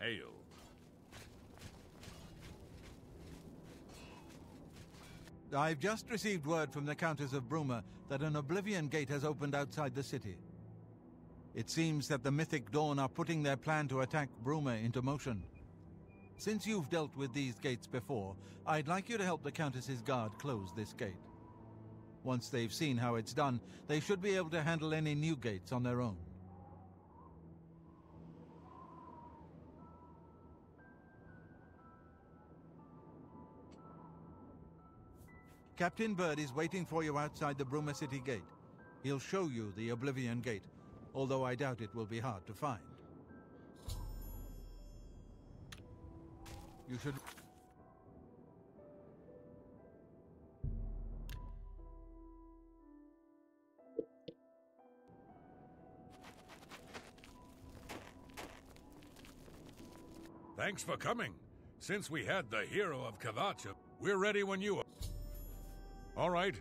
hail. I've just received word from the Countess of Bruma that an Oblivion gate has opened outside the city. It seems that the Mythic Dawn are putting their plan to attack Bruma into motion. Since you've dealt with these gates before, I'd like you to help the Countess's guard close this gate. Once they've seen how it's done, they should be able to handle any new gates on their own. Captain Bird is waiting for you outside the Bruma City gate. He'll show you the Oblivion gate, although I doubt it will be hard to find. You should... Thanks for coming. Since we had the hero of Kavacha, we're ready when you are. All right.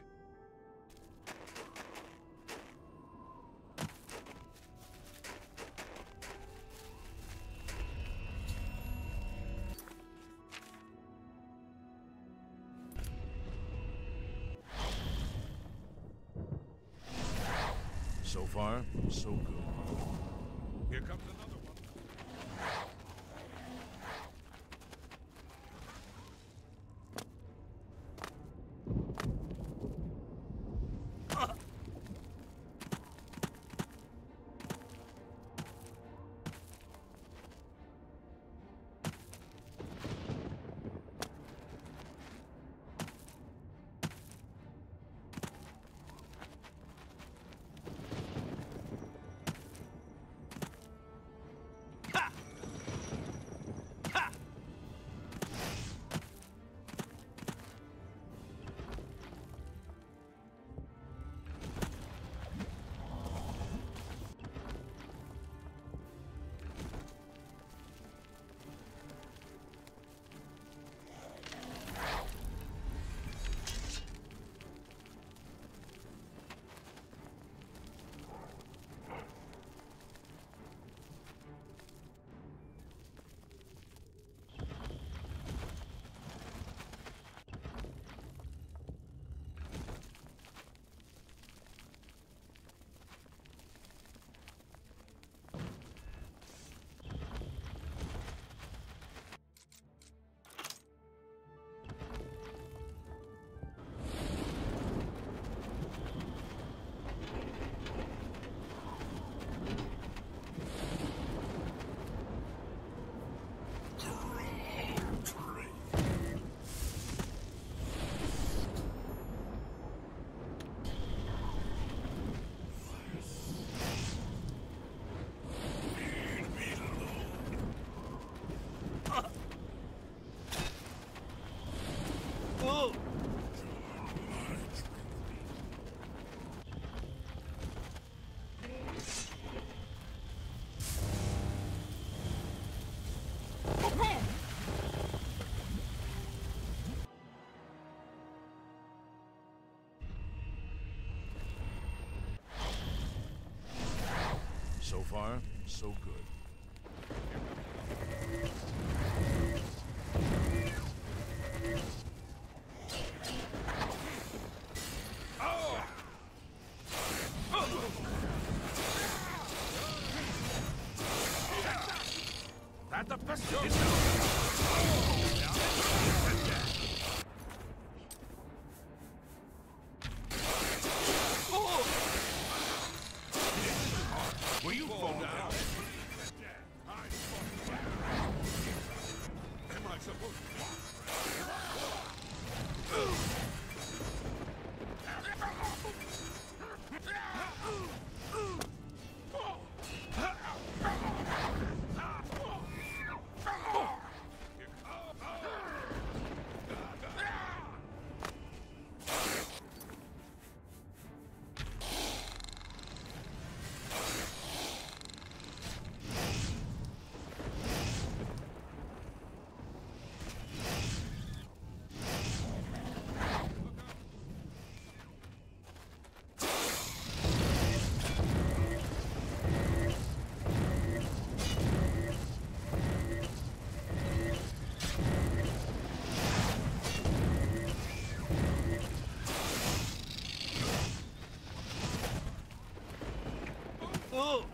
So far, so good. Here comes another one. So far, so good. At the pistol! Will you fall down? Am I supposed to walk? Oh!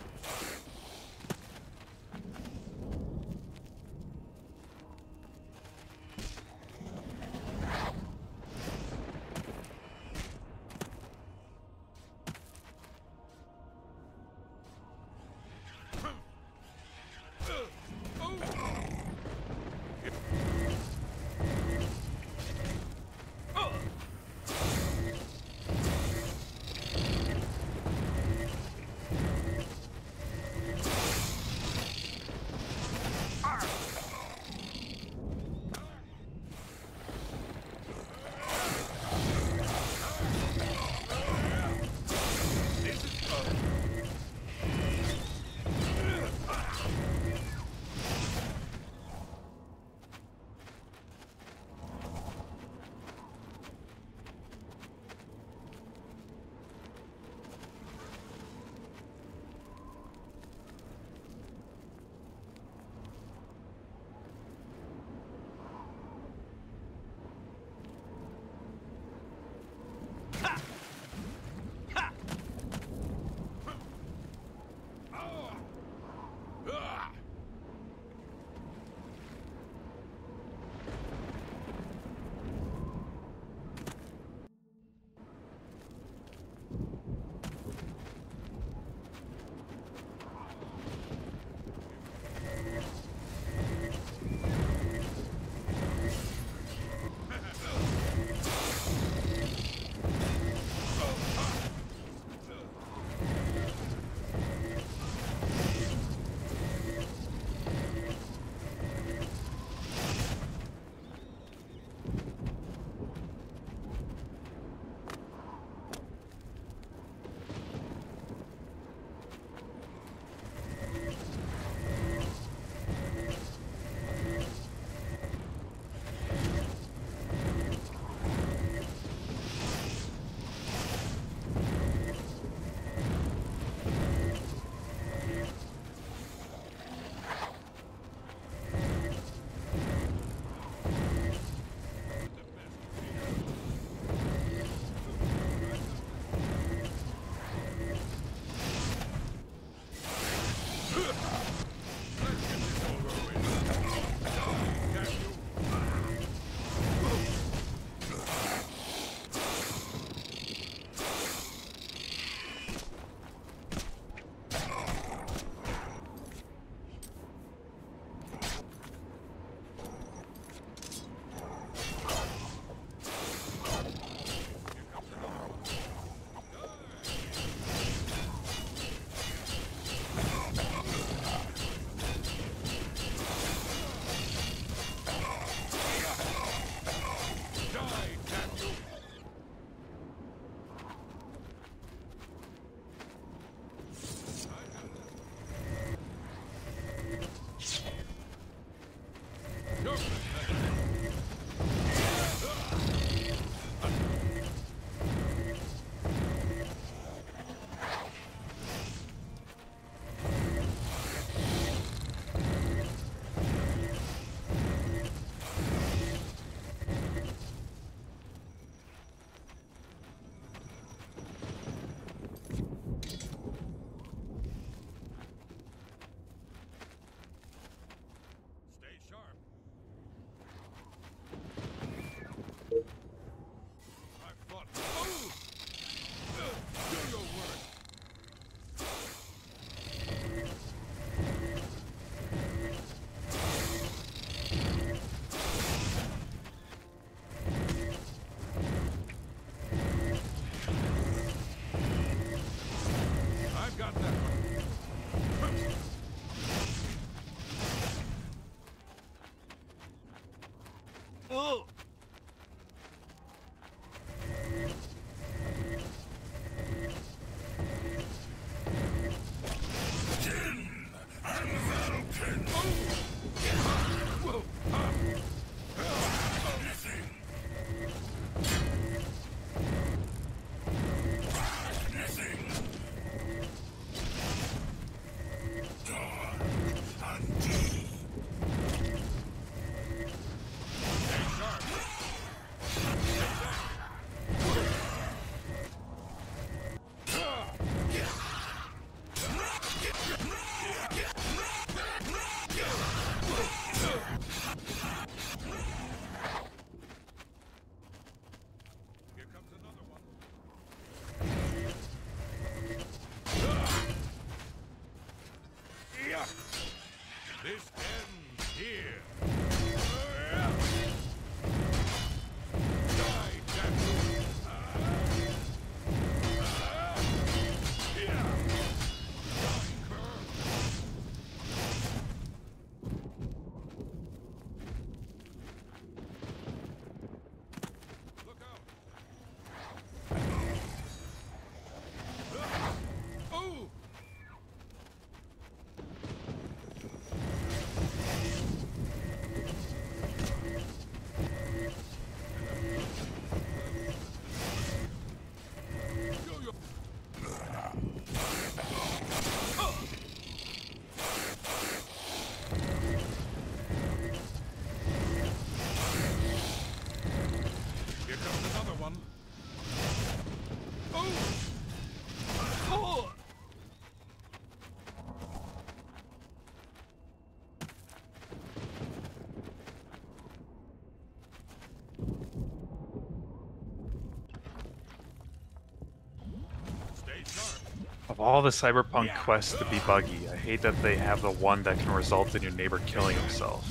Of all the Cyberpunk quests to be buggy, I hate that they have the one that can result in your neighbor killing himself.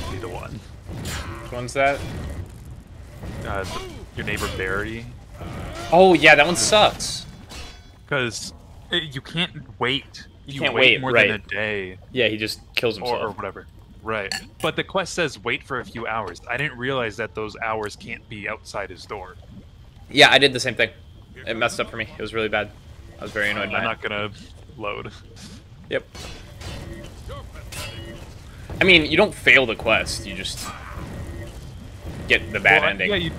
Be the one. Which one's that? Your neighbor Barry. Oh yeah, that one sucks. Because you can't wait. You can't wait more right. than a day. Yeah, he just kills himself. Or whatever. Right. But the quest says wait for a few hours. I didn't realize that those hours can't be outside his door. Yeah, I did the same thing. It messed up for me. It was really bad. I was very annoyed by it. I'm not gonna load. Yep. I mean, you don't fail the quest. You just get the bad ending. Yeah, you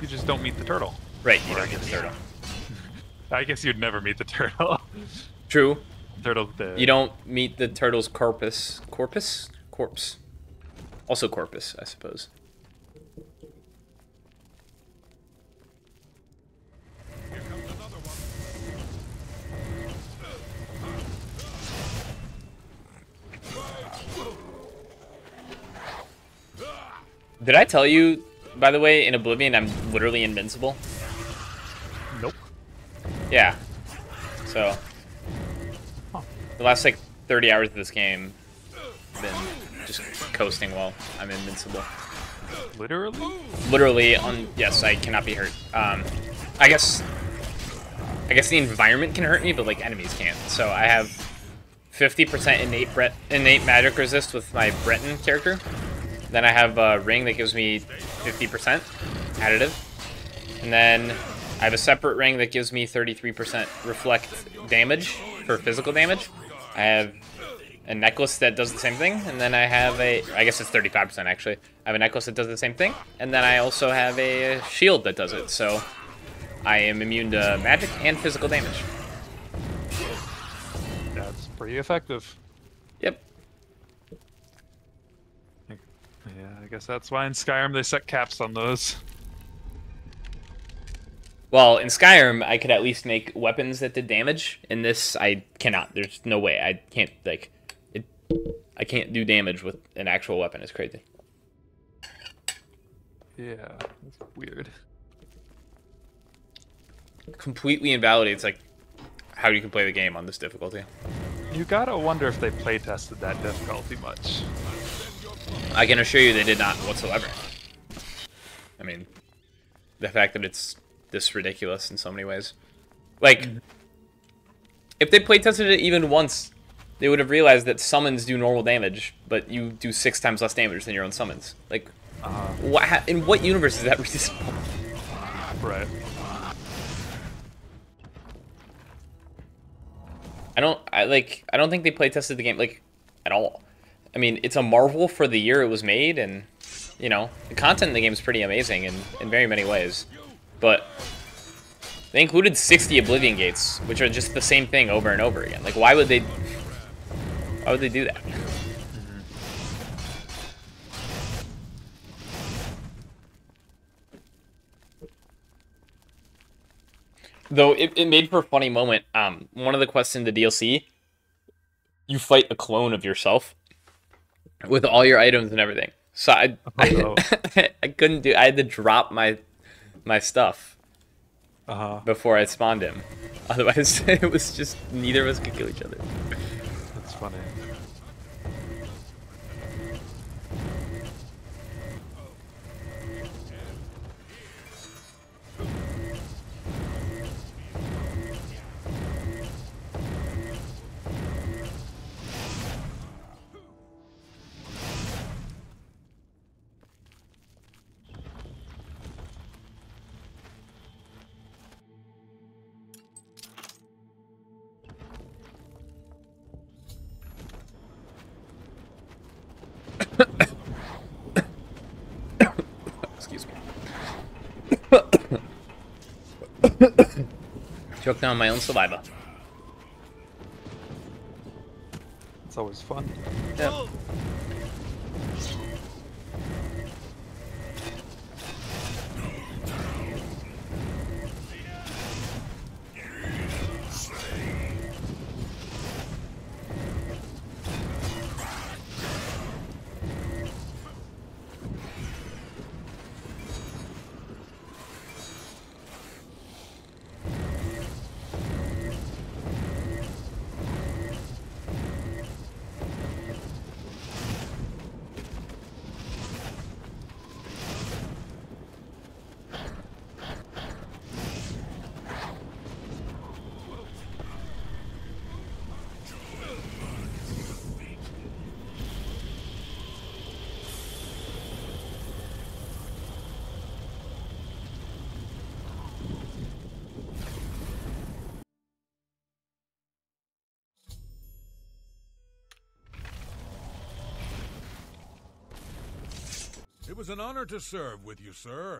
just don't meet the turtle. Right, you don't get the turtle. I guess you'd never meet the turtle. True. Turtle's dead. You don't meet the turtle's corpus. Corpus? Corpse. Also corpus, I suppose. Did I tell you, by the way, in Oblivion, I'm literally invincible? Nope. Yeah. So, the last, like, 30 hours of this game, been just coasting while I'm invincible. Literally? Literally, yes, I cannot be hurt. I guess the environment can hurt me, but, like, enemies can't. So I have 50% innate magic resist with my Breton character. Then I have a ring that gives me 50% additive. And then I have a separate ring that gives me 33% reflect damage for physical damage. I have a necklace that does the same thing. And then I have I guess it's 35% actually. I have a necklace that does the same thing. And then I also have a shield that does it. So I am immune to magic and physical damage. That's pretty effective. Yep. Yeah, I guess that's why in Skyrim they set caps on those. Well, in Skyrim, I could at least make weapons that did damage. In this, I cannot. There's no way. I can't, like, I can't do damage with an actual weapon. It's crazy. Yeah, that's weird. Completely invalidates, like, how you can play the game on this difficulty. You gotta wonder if they playtested that difficulty much. I can assure you they did not whatsoever. I mean, the fact that it's this ridiculous in so many ways. Like, if they playtested it even once, they would have realized that summons do normal damage, but you do 6 times less damage than your own summons. Like, in what universe is that reasonable? Right. I don't think they playtested the game, like, at all. I mean, it's a marvel for the year it was made, and, you know, the content in the game is pretty amazing in very many ways. But they included 60 Oblivion gates, which are just the same thing over and over again. Like, why would they do that? Though it made for a funny moment. One of the quests in the DLC, you fight a clone of yourself with all your items and everything. So I couldn't do. I had to drop my stuff before I spawned him. Otherwise, it was just neither of us could kill each other. That's funny. Excuse me. Choke down my own saliva. It's always fun. Yep. It was an honor to serve with you, sir.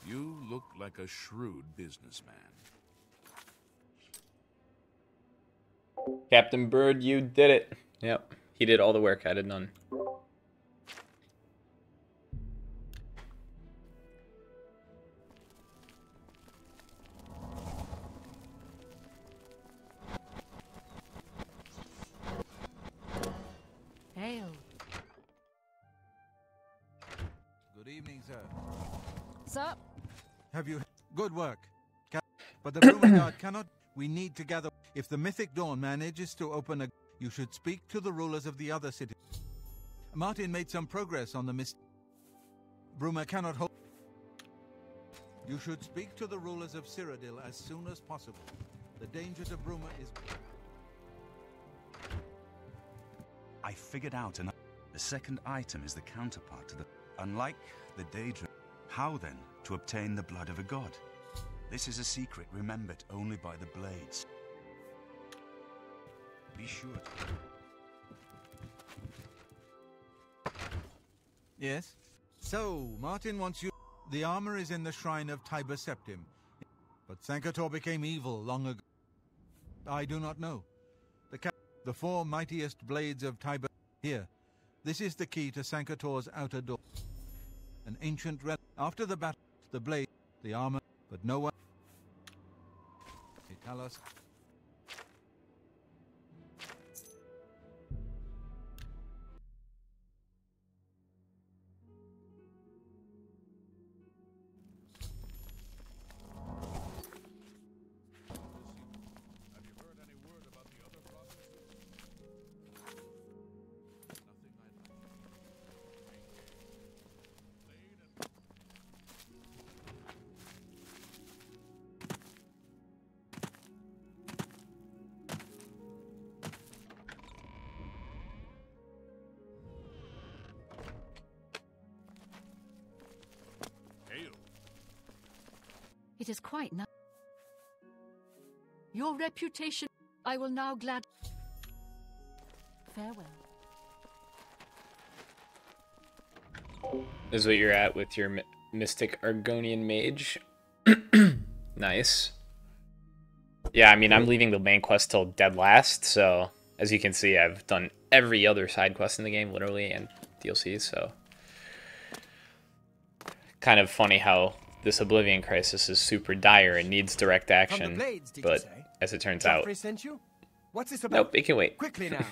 You look like a shrewd businessman. Captain Bird, you did it. Yep, he did all the work. I did none. Hail. Good evening, sir. Sir? Have you... Good work. But the Bruma Guard cannot... We need to gather... If the Mythic Dawn manages to open a... You should speak to the rulers of the other cities. Martin made some progress on the Bruma cannot hold... You should speak to the rulers of Cyrodiil as soon as possible. The danger to Bruma is... I figured out the second item is the counterpart to the... Unlike the Daedra, how then to obtain the blood of a god? This is a secret remembered only by the Blades. Be sure to... Yes? So, Martin wants you... The armor is in the shrine of Tiber Septim. But Sankator became evil long ago. I do not know. The four mightiest blades of Tiber... Here. This is the key to Sankator's outer door. An ancient relic. After the battle, the blade, the armor, but no one... Italos... It is quite nice. Your reputation, I will now glad... Farewell. This is what you're at with your Mystic Argonian Mage. Nice. Yeah, I mean, I'm leaving the main quest till dead last, so as you can see, I've done every other side quest in the game, literally, and DLC, so... Kind of funny how this Oblivion crisis is super dire and needs direct action, Blades, but as it turns out... Sent you? What's this about? Nope, it can wait. Quickly now.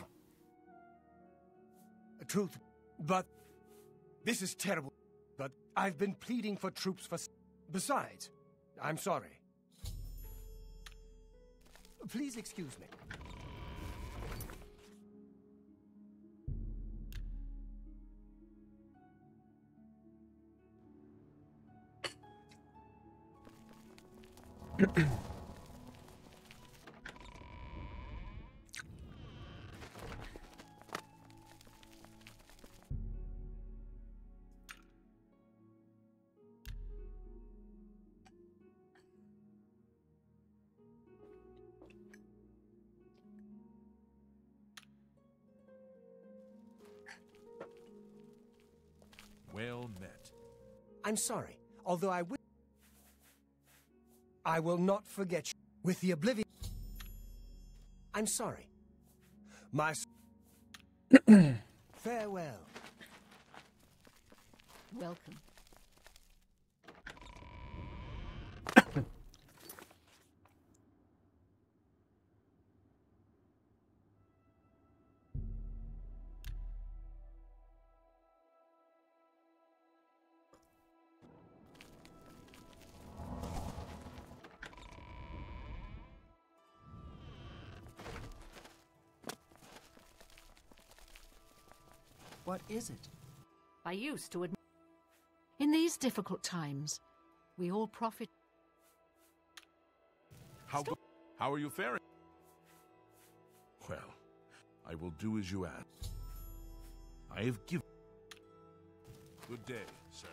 Truth, but this is terrible. But I've been pleading for troops for... Besides, I'm sorry. Please excuse me. Well met. I'm sorry, although I will not forget you. With the Oblivion... I'm sorry. My... Farewell. Welcome. What is it? I used to admit... In these difficult times, we all profit... How are you faring? Well, I will do as you ask. I have given... Good day, sir.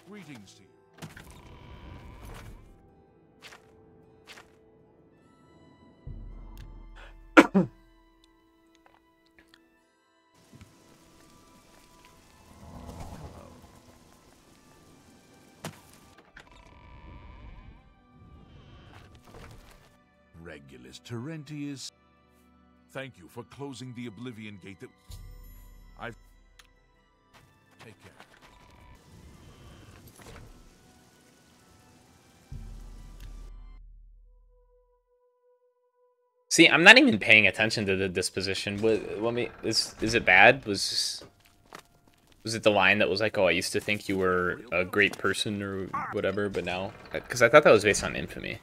Greetings to you. Regulus Terentius. Thank you for closing the Oblivion gate that I've... Take care. See, I'm not even paying attention to the disposition. Is it bad? Was it the line that was like, "Oh, I used to think you were a great person" or whatever, but now, because I thought that was based on infamy.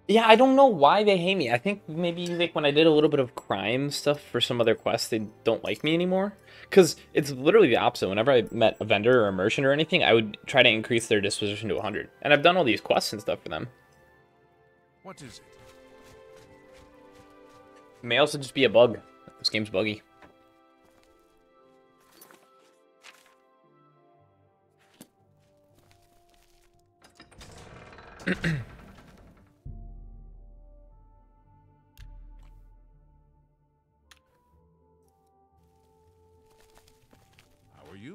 Yeah, I don't know why they hate me. I think maybe like when I did a little bit of crime stuff for some other quests, they don't like me anymore. Because it's literally the opposite. Whenever I met a vendor or a merchant or anything, I would try to increase their disposition to 100. And I've done all these quests and stuff for them. What is it? It may also just be a bug. This game's buggy.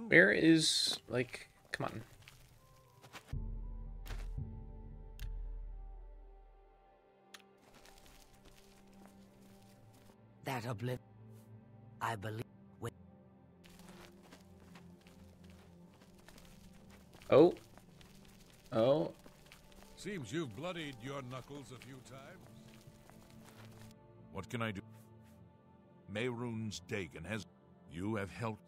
Where is, like, come on. That Oblivion, I believe. Oh. Oh. Seems you've bloodied your knuckles a few times. What can I do? Mehrunes Dagon has... You have helped...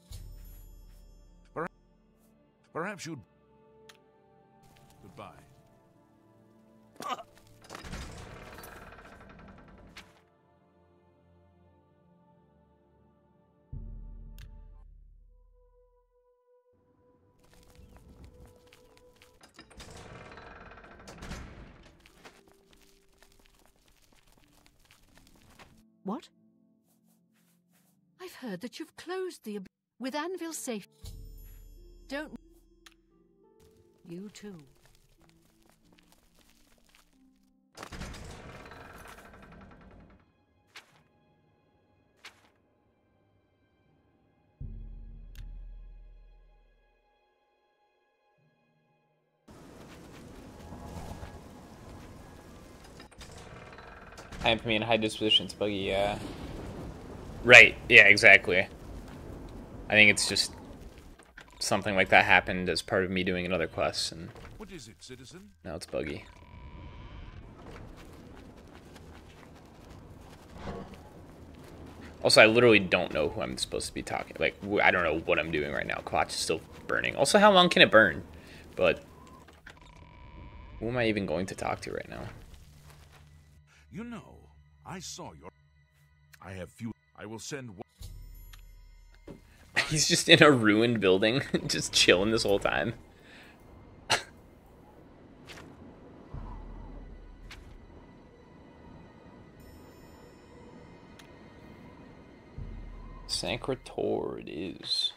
Perhaps you'd... Goodbye. What? I've heard that you've closed the... With Anvil safe... Don't... You too. High infamy and high disposition. It's buggy, yeah. Right, yeah, exactly. I think it's just something like that happened as part of me doing another quest, and what is it, citizen? Now it's buggy. Also, I literally don't know who I'm supposed to be talking. Like, I don't know what I'm doing right now. Quatch is still burning. Also, how long can it burn? But who am I even going to talk to right now? You know, I saw your... I have few... I will send... He's just in a ruined building, just chilling this whole time. Sancrator it is.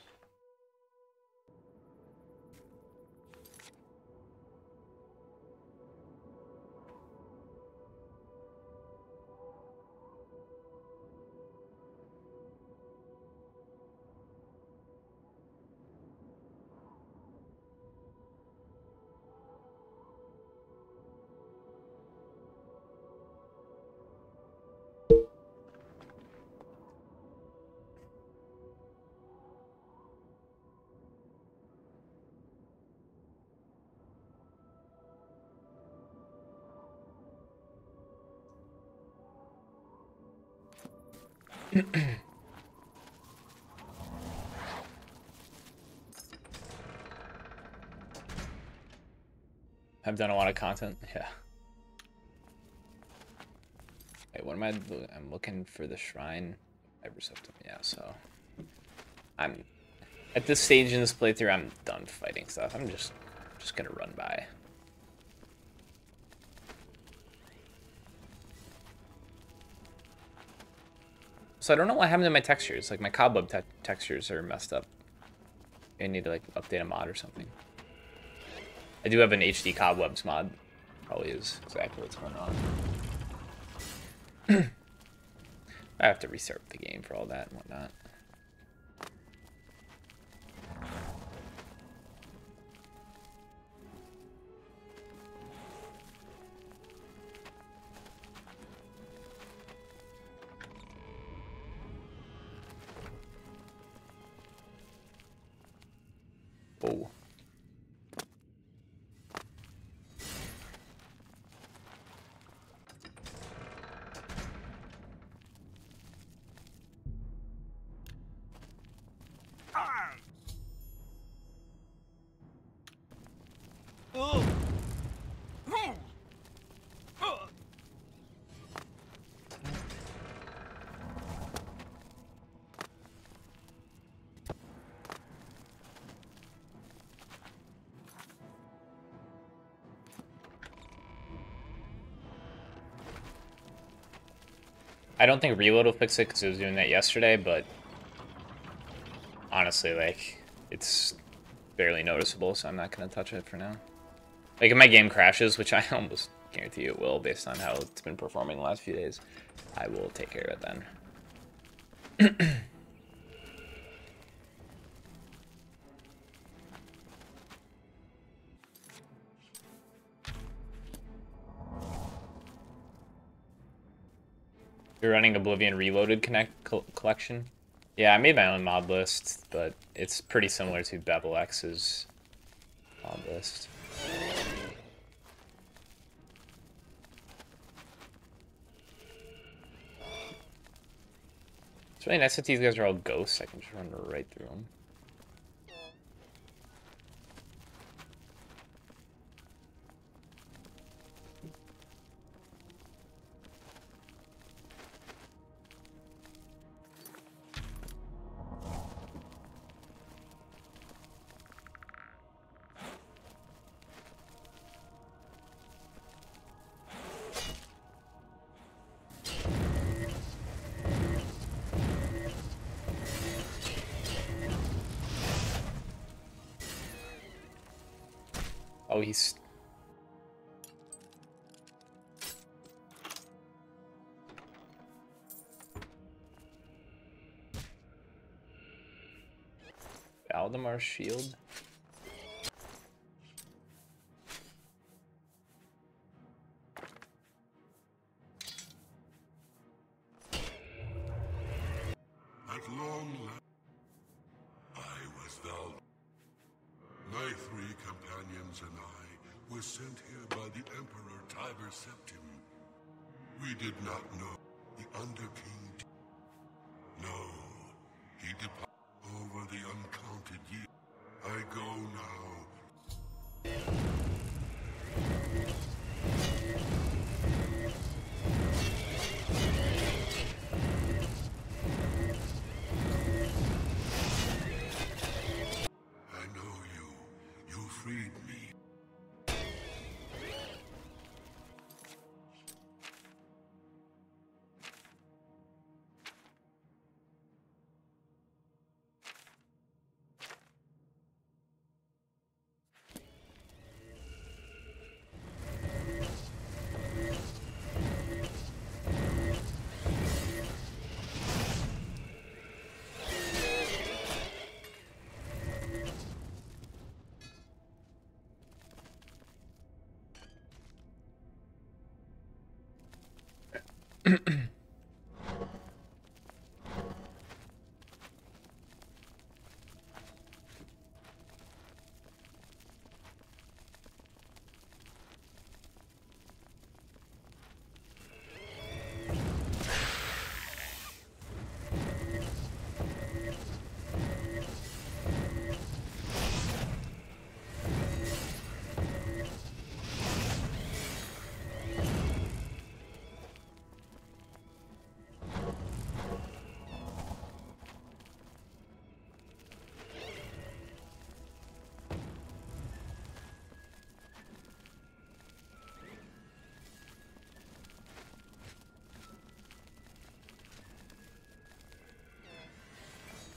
I've done a lot of content, yeah. Wait, what am I? I'm looking for the shrine. Yeah, so I'm at this stage in this playthrough. I'm done fighting stuff. I'm just gonna run by. So I don't know what happened to my textures. Like my cobweb textures are messed up. I need to like update a mod or something. I do have an HD cobwebs mod. Probably is exactly what's going on. I have to restart the game for all that and whatnot. Oh. I don't think reload will fix it because it was doing that yesterday, but honestly, like, it's barely noticeable, so I'm not going to touch it for now. Like, if my game crashes, which I almost guarantee it will based on how it's been performing the last few days, I will take care of it then. You're running Oblivion Reloaded collection? Yeah, I made my own mod list, but it's pretty similar to Bevel X's mod list. It's really nice that these guys are all ghosts. I can just run right through them. Oh, he's... Valdemar's shield? At long last, I was Val. My 3 companions and I were sent here by the Emperor Tiber Septim. We did not know the Underking. No, he departed over the uncounted years. I go now. I know you. You freed me.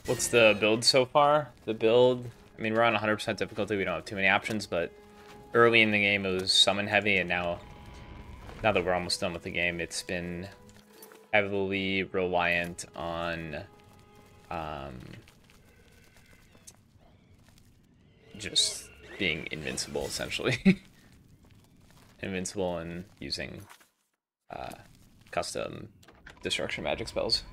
What's the build so far? The build, I mean, we're on 100% difficulty. We don't have too many options, but early in the game it was summon heavy, and now that we're almost done with the game, it's been heavily reliant on just being invincible, essentially. Invincible and using custom destruction magic spells.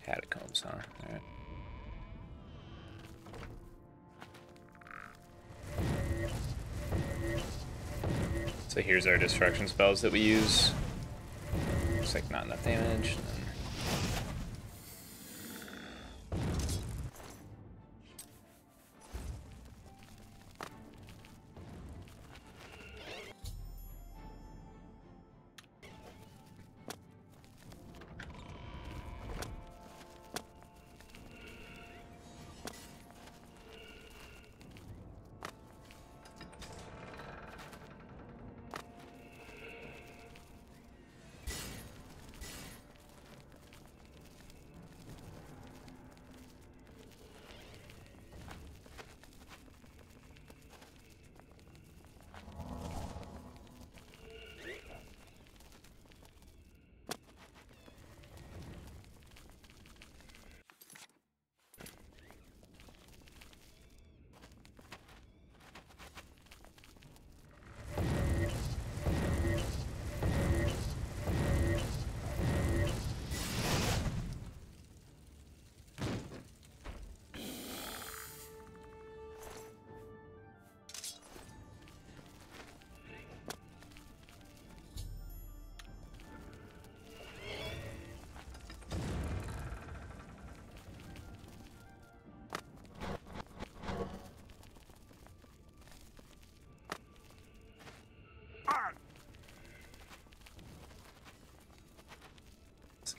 Catacombs, huh? Alright. So here's our destruction spells that we use. Looks like not enough damage.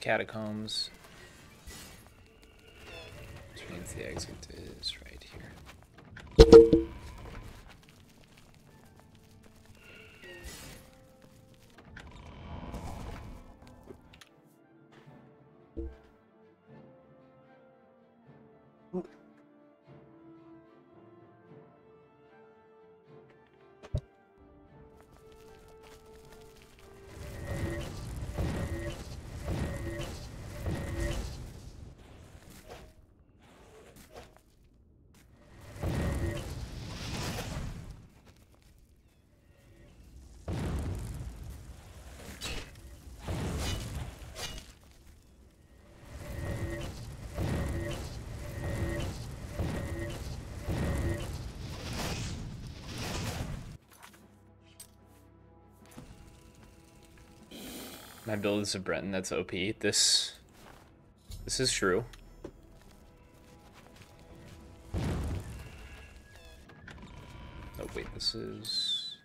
Catacombs, which means the exit is right here. My build is a Breton, that's OP. This is true. Oh wait, is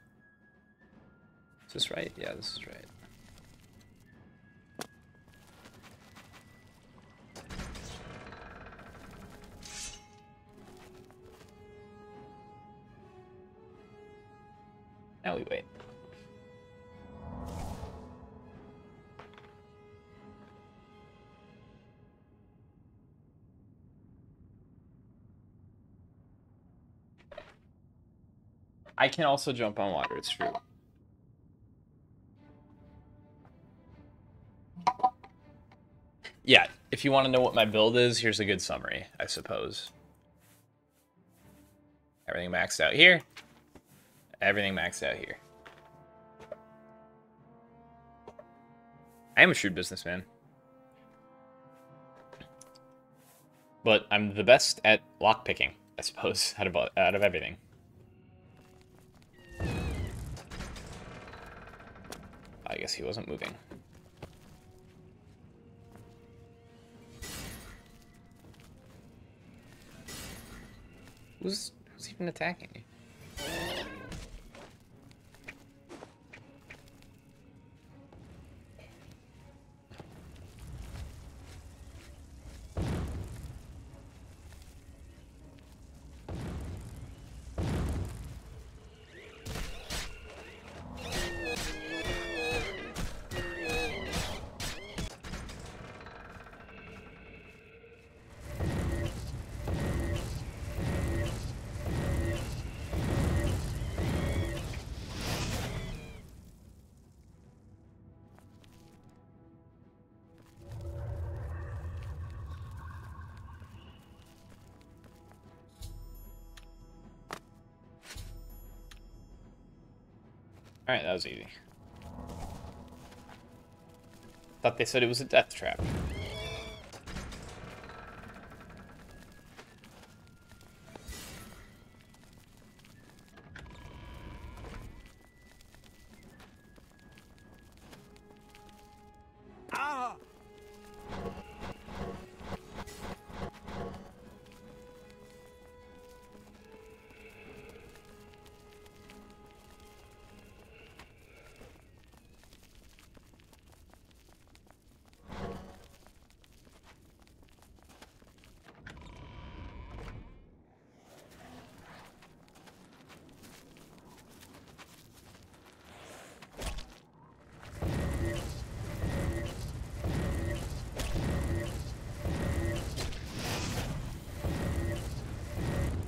this right? Yeah, this is right. Now we wait. I can also jump on water, it's true. Yeah, if you want to know what my build is, here's a good summary, I suppose. Everything maxed out here. Everything maxed out here. I am a shrewd businessman. But I'm the best at lockpicking, I suppose, out of everything. I guess he wasn't moving. Who's even attacking you? Alright, that was easy. Thought they said it was a death trap.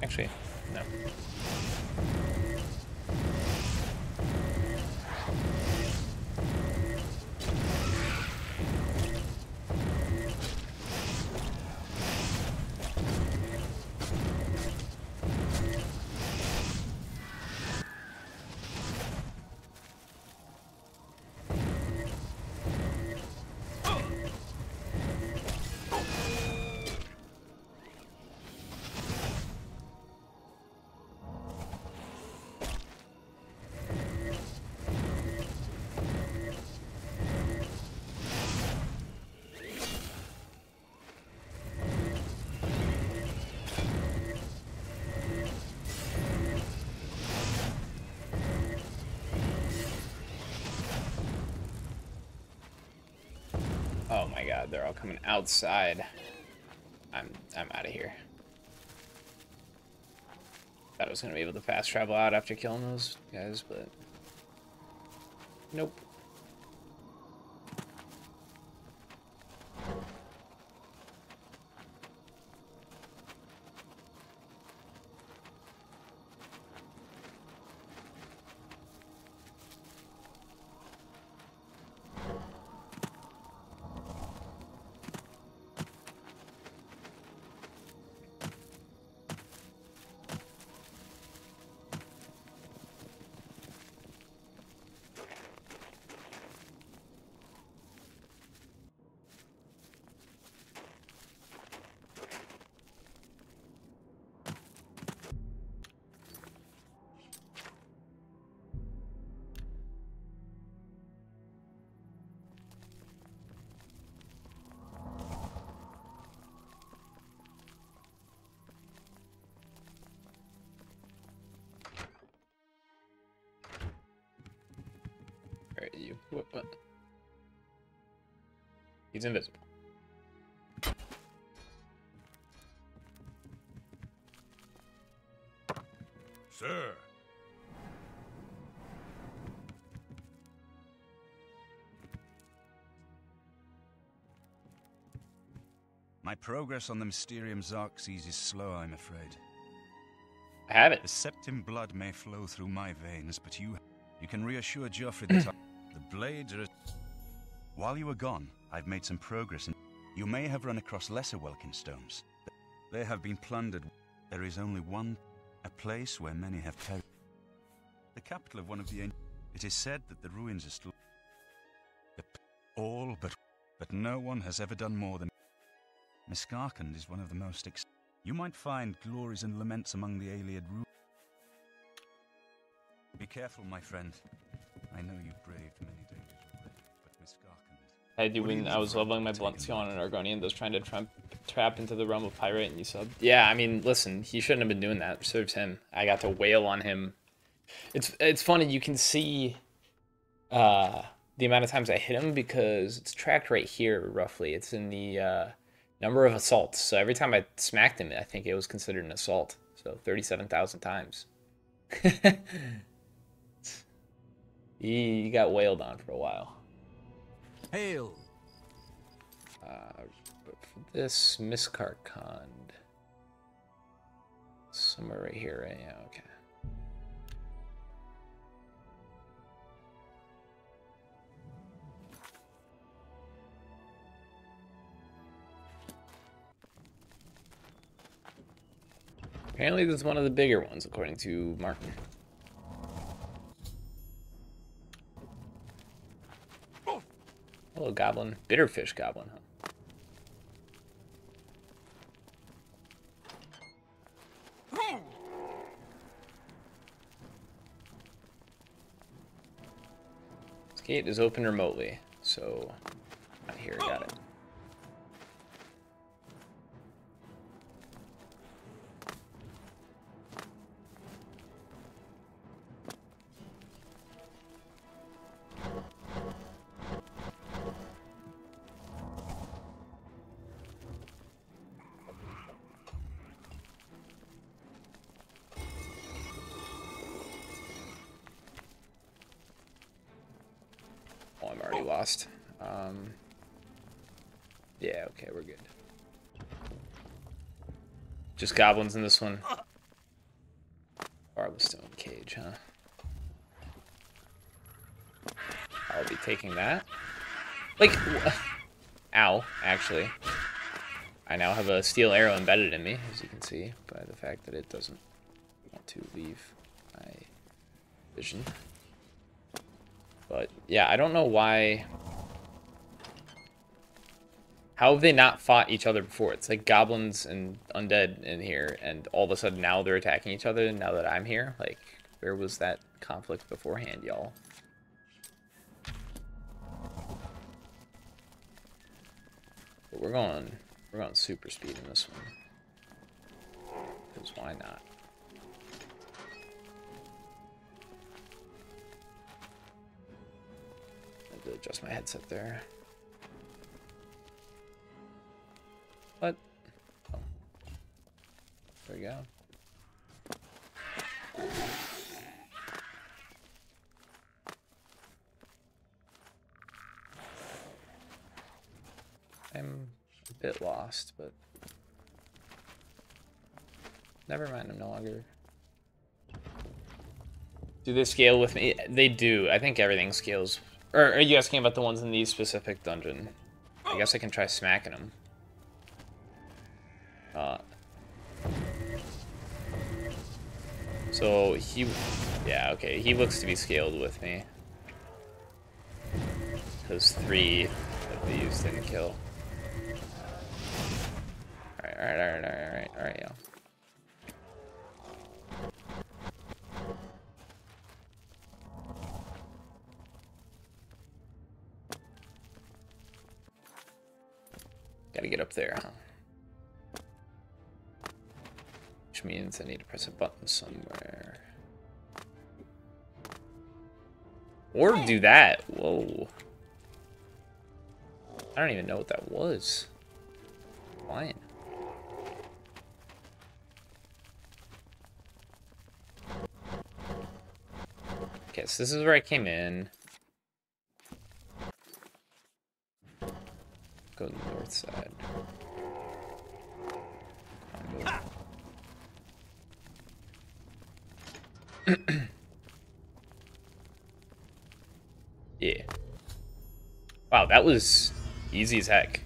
Actually, no. Oh my god, they're all coming outside. I'm out of here. Thought I was gonna be able to fast travel out after killing those guys, but nope. Where are you? What? He's invisible. Sir. My progress on the Mysterium Xerxes is slow, I'm afraid. I have it. The Septim blood may flow through my veins, but you can reassure Geoffrey that the blades are... While you were gone, I've made some progress, and you may have run across lesser Welkin stones. They have been plundered. There is only one, a place where many have perished. The capital of one of the ancient... It is said that the ruins are still... All but no one has ever done more than... Miskarkand is one of the most... You might find glories and laments among the Ayleid ruins. Be careful, my friend. I know you've braved many dangers already, but Miskarkand... I do when I was leveling my Bluntsion and Argonian, those trying to trap into the realm of Pirate, and you said, yeah, I mean, listen, he shouldn't have been doing that. It serves him. I got to wail on him. It's funny, you can see the amount of times I hit him because it's tracked right here, roughly. It's in the number of assaults. So every time I smacked him, I think it was considered an assault. So 37,000 times. He got wailed on for a while. Hail! But for this, Miskarkand. Somewhere right here, right? Yeah, okay. Apparently this is one of the bigger ones, according to Martin. Hello, goblin. Bitterfish goblin, huh? This gate is open remotely, so not here. Got it. Oh, I'm already lost. Yeah, okay, we're good. Just goblins in this one. Barley stone cage, huh? I'll be taking that. Like, ow, actually. I now have a steel arrow embedded in me, as you can see, by the fact that it doesn't want to leave my vision. But, yeah, I don't know why... How have they not fought each other before? It's like goblins and undead in here, and all of a sudden now they're attacking each other now that I'm here? Like, where was that conflict beforehand, y'all? But we're going super speed in this one. Because why not? I had to adjust my headset there. What? Oh. There we go. I'm a bit lost, but never mind, I'm no longer... Do they scale with me? They do. I think everything scales. Or are you asking about the ones in these specific dungeon? I guess I can try smacking them. So he... Yeah, okay, he looks to be scaled with me. Because 3 of these didn't kill. Alright, yeah. Gotta get up there, huh? Which means I need to press a button somewhere. Or do that. Whoa. I don't even know what that was. Fine. Okay, so this is where I came in. Go to the north side. Yeah. Wow, that was easy as heck.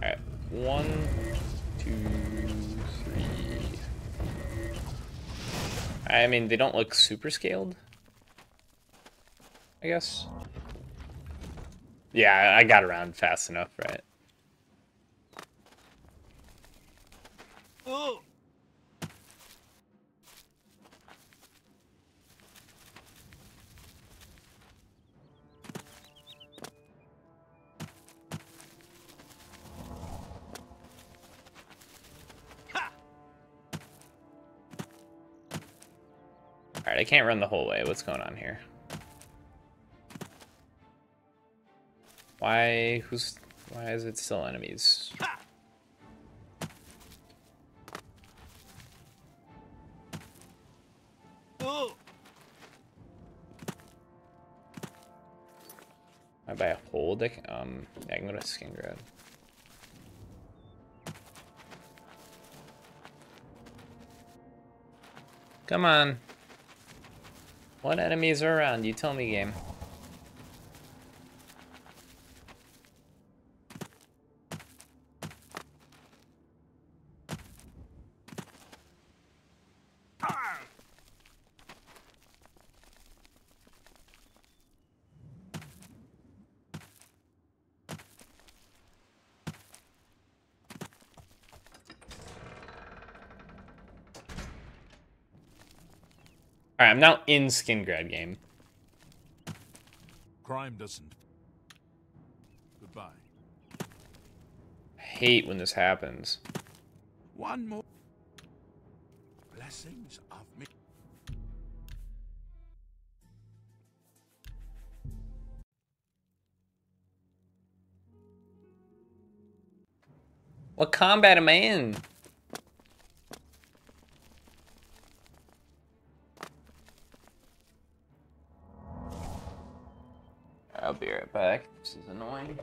Alright, 1, 2, 3. I mean, they don't look super scaled, I guess. Yeah, I got around fast enough, right? Oh. Alright, I can't run the whole way. What's going on here? Why is it still enemies? I buy a whole deck. Yeah, I can go to Skin Grad. Come on. What enemies are around? You tell me, game. Alright, I'm now in Skin Grad game. Crime doesn't. Goodbye. I hate when this happens. One more. Blessings of me. What combat am I in? I'll be right back. This is annoying.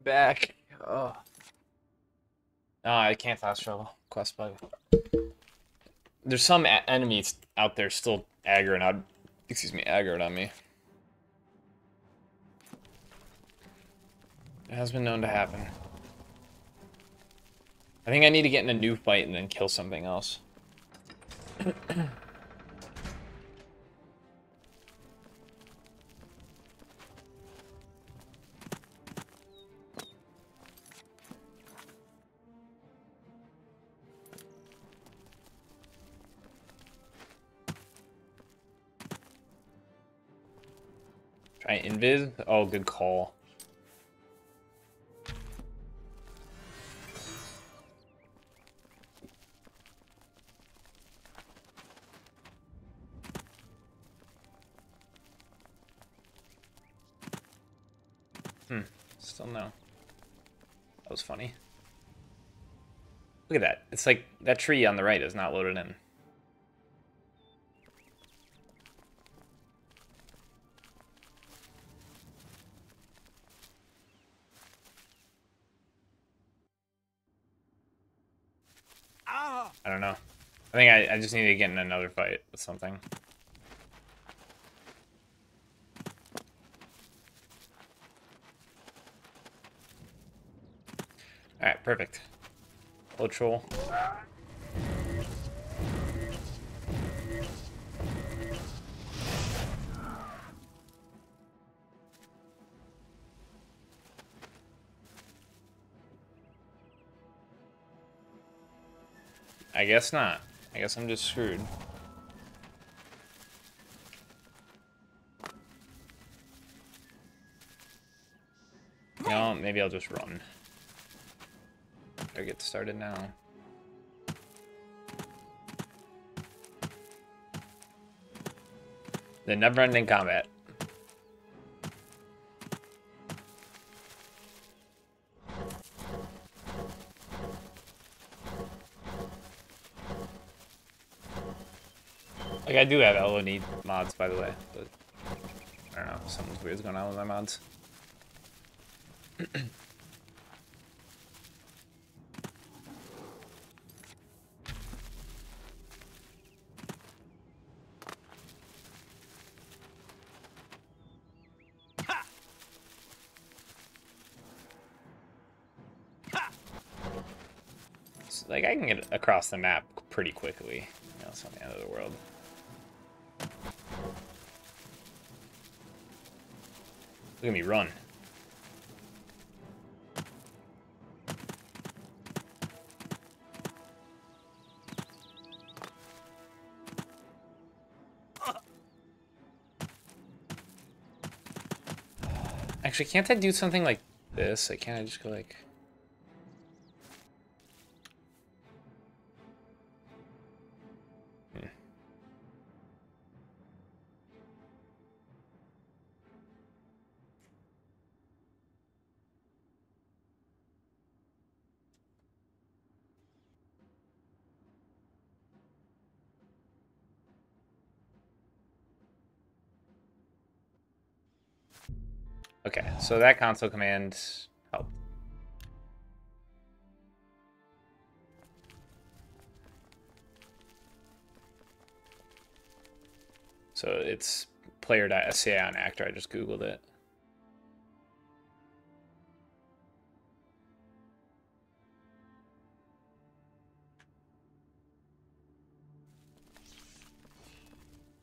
Back. Oh. No, I can't fast travel. Quest bug. There's some enemies out there still aggroing out. Excuse me, aggroed on me. It has been known to happen. I think I need to get in a new fight and then kill something else. Try invis. Oh, good call. Still no. That was funny. Look at that. It's like that tree on the right is not loaded in. I don't know. I think I just need to get in another fight with something. Alright, perfect. Low troll. I guess not. I guess I'm just screwed. No, maybe I'll just run. Better get started now. The never-ending combat. Like, I do have LOD mods, by the way, but I don't know, something's weird's going on with my mods. like I can get across the map pretty quickly. You know, it's not the end of the world. Look at me run. Actually, can't I do something like this? Like, can't I just go like... Okay, so that console command helped. So it's player.sci on actor. I just Googled it.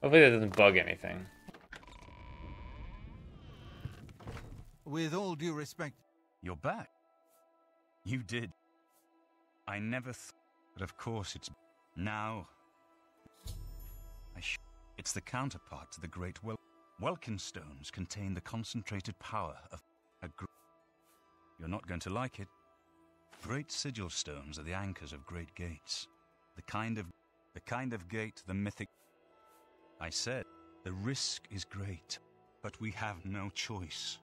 Hopefully that doesn't bug anything. With all due respect... You're back. You did. I never but of course it's... Now... It's the counterpart to the great Welkin stones contain the concentrated power of a You're not going to like it. Great sigil stones are the anchors of great gates. The kind of gate the mythic... I said, the risk is great, but we have no choice.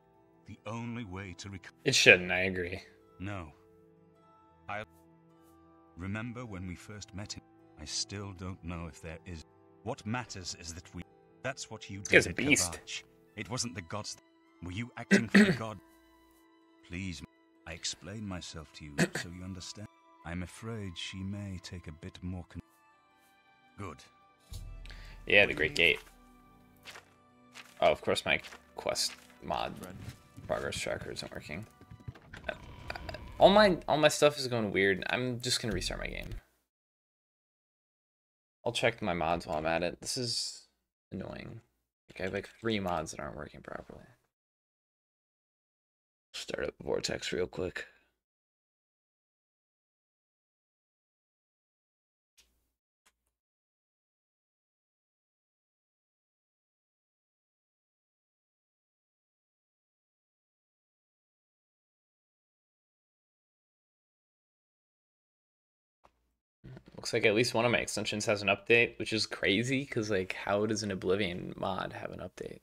The only way to It shouldn't, I agree. No. I remember when we first met him. I still don't know if there is. What matters is that we... That's what you did at beast. Kavach. It wasn't the gods. Were you acting for the god? Please, I explain myself to you so you understand. I'm afraid she may take a bit more Good. Yeah, the Great Gate. Oh, of course my quest mod progress tracker isn't working. All my stuff is going weird. I'm just gonna restart my game. I'll check my mods while I'm at it. This is annoying. Like I have like 3 mods that aren't working properly. Start up Vortex real quick. Looks like at least one of my extensions has an update, which is crazy, because, like, how does an Oblivion mod have an update?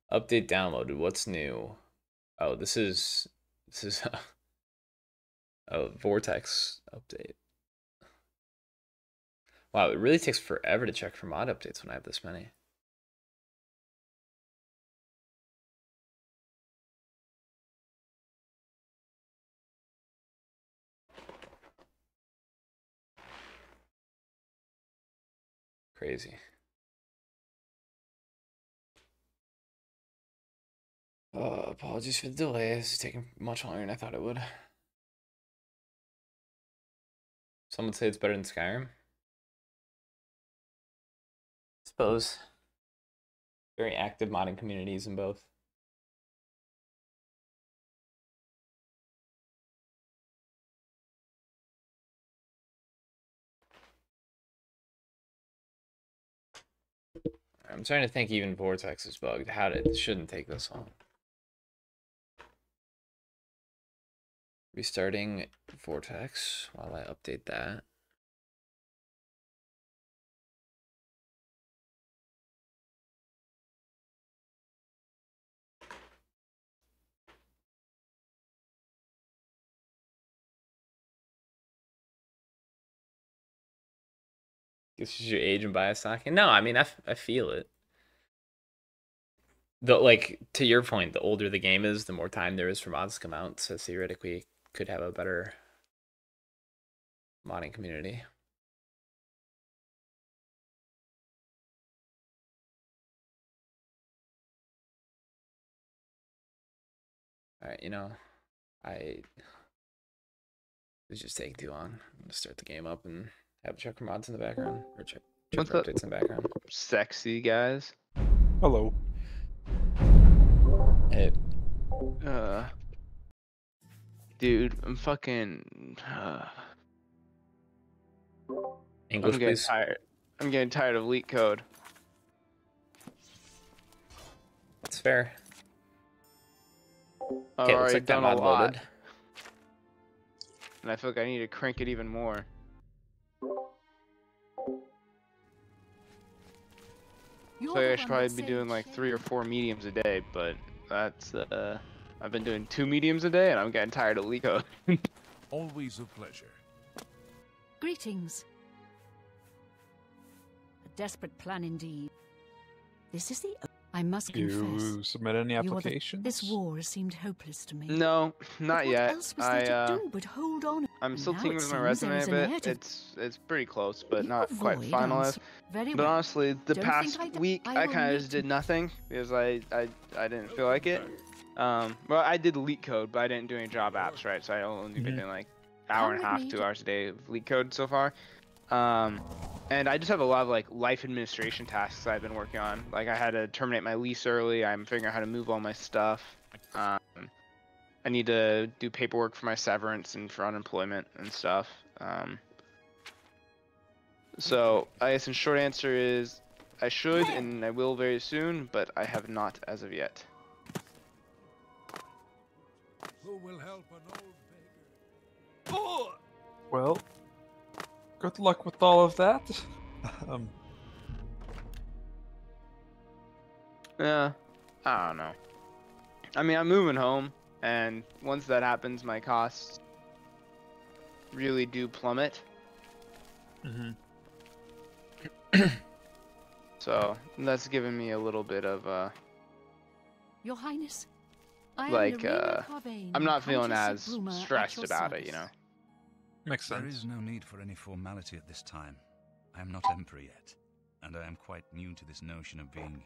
Update downloaded. What's new? Oh, this is a Vortex update. Wow, it really takes forever to check for mod updates when I have this many. Crazy. Apologies for the delay. This is taking much longer than I thought it would. Some would say it's better than Skyrim. Suppose. Very active modding communities in both. I'm trying to think even Vortex is bugged. It shouldn't take this long. Restarting Vortex while I update that. This is your age and bias talking. No, I mean I feel it. Like to your point, the older the game is, the more time there is for mods to come out. So theoretically, could have a better modding community. Alright, you know, it just take too long. I'm gonna start the game up and have checker mods in the background, or checker updates in the background. Sexy guys. Hello. Hey. Dude, I'm fucking. English, I'm getting please. tired. I'm getting tired of leak code. That's fair. I've Okay, looks already like that done mod a lot, loaded. and I feel like I need to crank it even more. So I should probably be doing like 3 or 4 mediums a day, but that's I've been doing 2 mediums a day, and I'm getting tired of leak code. Always a pleasure. Greetings. A desperate plan indeed. This is the... I must confess. You submit any applications? This war has seemed hopeless to me. No, not yet. What else was there to do but hold on? I'm still Now tinkering it with my seems resume there a is an bit. air to- It's pretty close, but not You quite avoid finalized. answer- Very But well. honestly, the Don't past think week I I will kind of need just to- did nothing because I didn't feel like it. Well, I did leak code, but I didn't do any job apps, right? So I only been doing like hour and a half, 2 hours a day of leak code so far. And I just have a lot of like life administration tasks I've been working on. Like I had to terminate my lease early. I'm figuring out how to move all my stuff. I need to do paperwork for my severance and for unemployment and stuff. So I guess in short answer is I should and I will very soon, but I have not as of yet. Who will help an old beggar? Well, good luck with all of that. Yeah, I don't know. I mean, I'm moving home, and once that happens, my costs really do plummet. So that's given me a little bit of Your Highness, I am like Lorena Parvain, I'm not feeling Countess as of Bruma, stressed at your about it, service. you know. Makes There sense. is no need for any formality at this time. I am not emperor yet, and I am quite new to this notion of being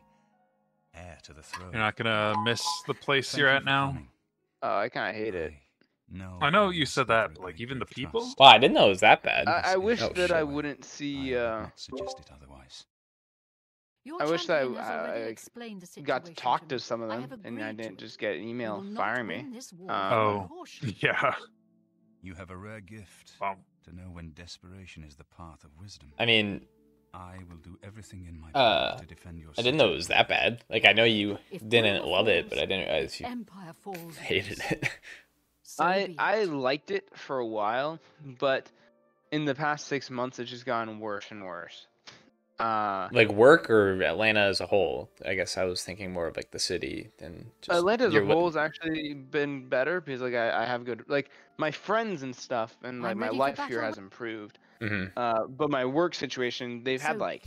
heir to the throne. You're not gonna miss the place Thank you're you at for now? coming. Oh, I kind of hate it. No, I know you said that, but like even the people? Wow, I didn't know it was that bad. I wish Oh, that I shit. wouldn't see. I would not suggest it otherwise. Your I wish that champion has already I explained the got to situation talk to me. some of I them, have and I agreed to didn't it. just get an We email will not firing me. win this war Oh, by horseshoe. yeah. You have a rare gift Wow. to know when desperation is the path of wisdom. I mean, I will do everything in my power to defend your I didn't know it was that bad. Like, I know you If didn't Bruma love it, falls, but I didn't realize you Empire falls. hated it. So be I it. liked it for a while, but in the past 6 months, it's just gotten worse and worse. Like work or Atlanta as a whole? I guess I was thinking more of like the city than just Atlanta as a your whole has actually been better because like I have good like my friends and stuff, and like I'm my ready for life here battle. has improved. Mhm. But my work situation, they've had So- like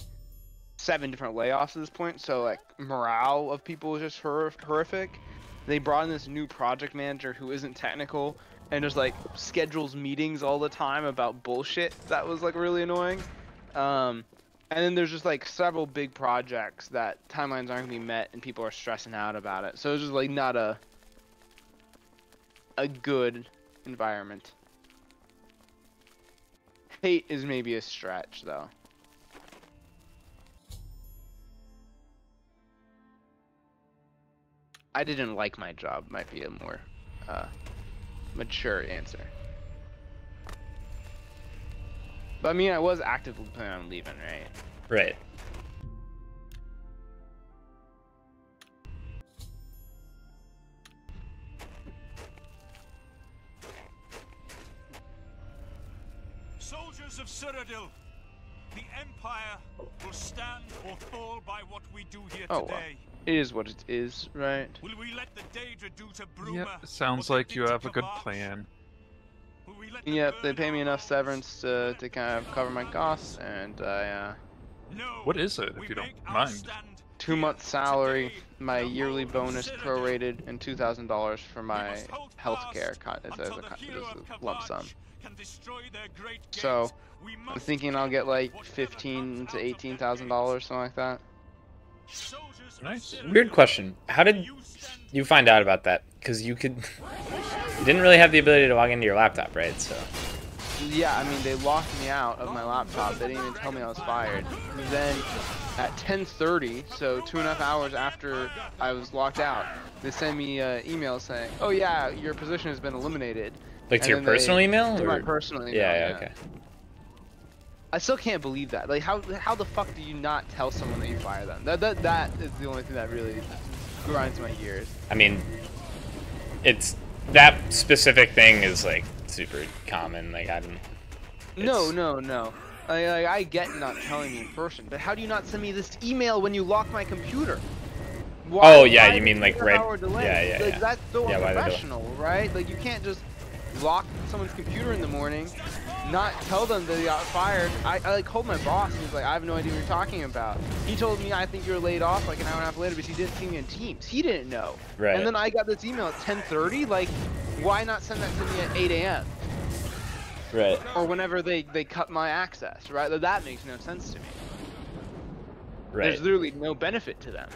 7 different layoffs at this point, so like morale of people is just horrific. They brought in this new project manager who isn't technical and just like schedules meetings all the time about bullshit. That was like really annoying. And then there's just like several big projects that timelines aren't gonna be met and people are stressing out about it. So it's just like not a good environment. Hate is maybe a stretch though. I didn't like my job might be a more mature answer. But I mean, I was actively planning on leaving, right? Right. Soldiers of Cyrodiil, the Empire will stand or fall by what we do here Oh, well. today. It is what it is, right? Will we let the Daedra do to Bruma? Yep, sounds what they like you did to have a good Kavach? plan. Will we let the Yep, they burn pay me our enough homes? severance to kind of cover my costs, and I No, What is it, we if you don't make our mind? stand 2-month salary, my yearly bonus prorated, and $2,000 for my healthcare as a lump sum. So I'm thinking I'll get like $15,000 to $18,000, something like that. Nice. Weird question. How did you find out about that? Because you didn't really have the ability to log into your laptop, right? So. Yeah, I mean, they locked me out of my laptop. They didn't even tell me I was fired. Then at 10:30, so 2.5 hours after I was locked out, they sent me an email saying, "Oh yeah, your position has been eliminated." Like to your personal email? To or? my personal email. Yeah, okay. I still can't believe that. Like, how the fuck do you not tell someone that you fire them? That is the only thing that really grinds my gears. I mean, it's that specific thing is like super common. Like I don't. No. I get not telling me in person, but how do you not send me this email when you lock my computer? Why you mean like right? Yeah. Like, that's so yeah, unprofessional, right? Like you can't just lock someone's computer in the morning, not tell them that they got fired. I like called my boss and he's like, I have no idea what you're talking about. He told me I think you were laid off like an hour and a half later because he didn't see me in Teams. He didn't know. Right. And then I got this email at 10:30. Like, why not send that to me at 8 a.m.? Right. Or whenever they cut my access, right? That makes no sense to me. Right. There's literally no benefit to them.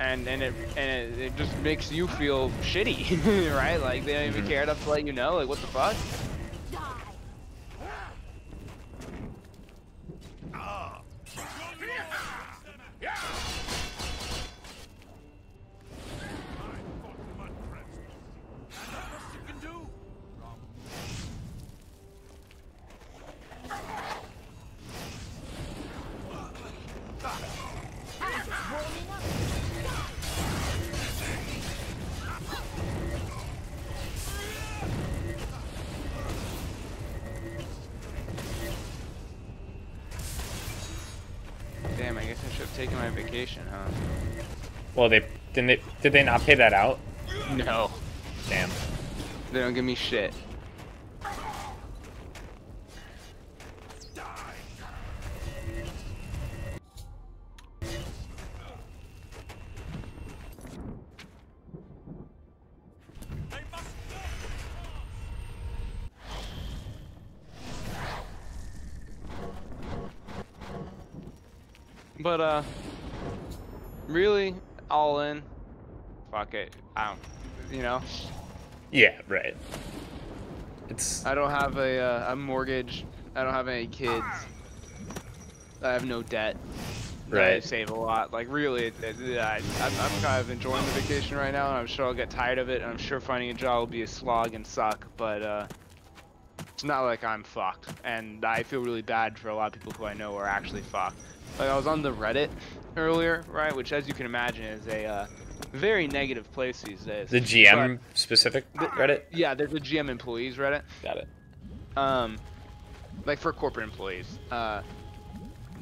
And it just makes you feel shitty, right? Like they don't even care enough to let you know. Like what the fuck? Damn, I guess I should have taken my vacation, huh? Well, did they not pay that out? No. Damn. They don't give me shit. But really, all in, fuck it. I don't, Yeah, right. I don't have a mortgage. I don't have any kids. I have no debt. Right. I save a lot. Like really, I'm kind of enjoying the vacation right now, and I'm sure I'll get tired of it. And I'm sure finding a job will be a slog and suck. But it's not like I'm fucked, and I feel really bad for a lot of people who I know are actually fucked. Like I was on the Reddit earlier, right? Which, as you can imagine, is a very negative place these days. The GM specific Reddit? Yeah, there's a GM employees Reddit. Got it. Like for corporate employees, it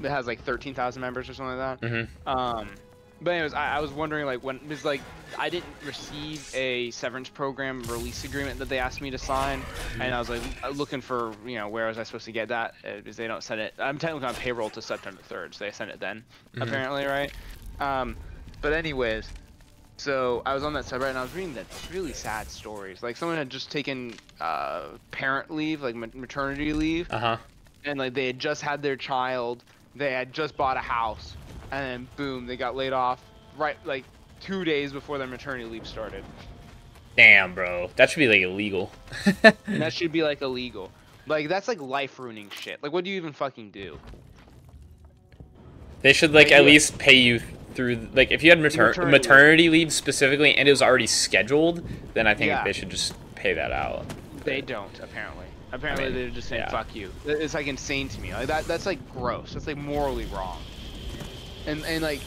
has like 13,000 members or something like that. But anyways, I was wondering like when because like I didn't receive a severance program release agreement that they asked me to sign, and I was like looking for where was I supposed to get that because they don't send it. I'm technically on payroll to September 3rd, so they send it then apparently, right? But anyways, so I was on that subreddit and I was reading the really sad stories. Like someone had just taken parent leave, like maternity leave, and like they had just had their child, they had just bought a house. And then boom, they got laid off right like 2 days before their maternity leave started. Damn, bro, that should be like illegal. That should be like illegal. Like that's like life ruining shit. Like what do you even fucking do? They should like at least pay you through like if you had maternity leave specifically and it was already scheduled, then I think they should just pay that out. They don't apparently. Apparently they're just saying fuck you. It's like insane to me. Like that's like gross. That's like morally wrong. And like,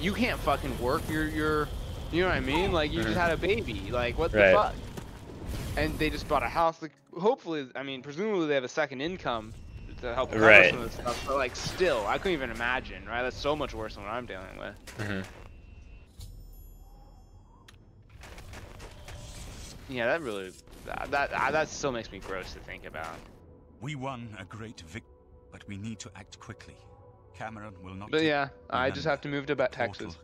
you can't fucking work. You're, you know what I mean? Like you just had a baby. Like what the fuck? And they just bought a house. Like hopefully, I mean, presumably they have a second income to help cover some of this stuff. But like, still, I couldn't even imagine. Right? That's so much worse than what I'm dealing with. Yeah, that really, that still makes me gross to think about. We won a great victory, but we need to act quickly. Cameron will not. But yeah, I just have to move to Texas.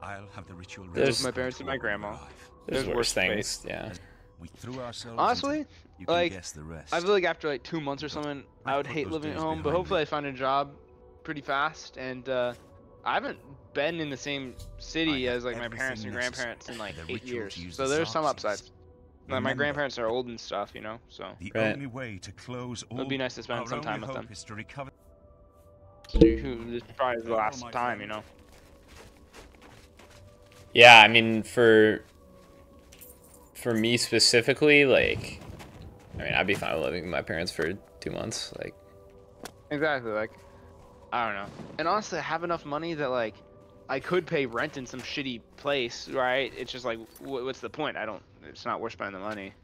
I'll have the ritual. There's my parents and my grandma. There's worse things. Yeah. We threw ourselves. Honestly, you can like guess the rest. I feel like after like 2 months or something, I would hate living at home. But hopefully, I find a job pretty fast. And I haven't been in the same city as like my parents and grandparents in like 8 years. So there's some upsides. Like, my grandparents are old and stuff, you know. So the only way to close all it'd be nice to spend some time with them. Is to recover. So this is probably the last time, you know. Yeah, I mean, for me specifically, like, I mean, I'd be fine with living with my parents for 2 months, like. Exactly, like, I don't know. And honestly, I have enough money that like, I could pay rent in some shitty place, right? It's just like, what's the point? It's not worth spending the money.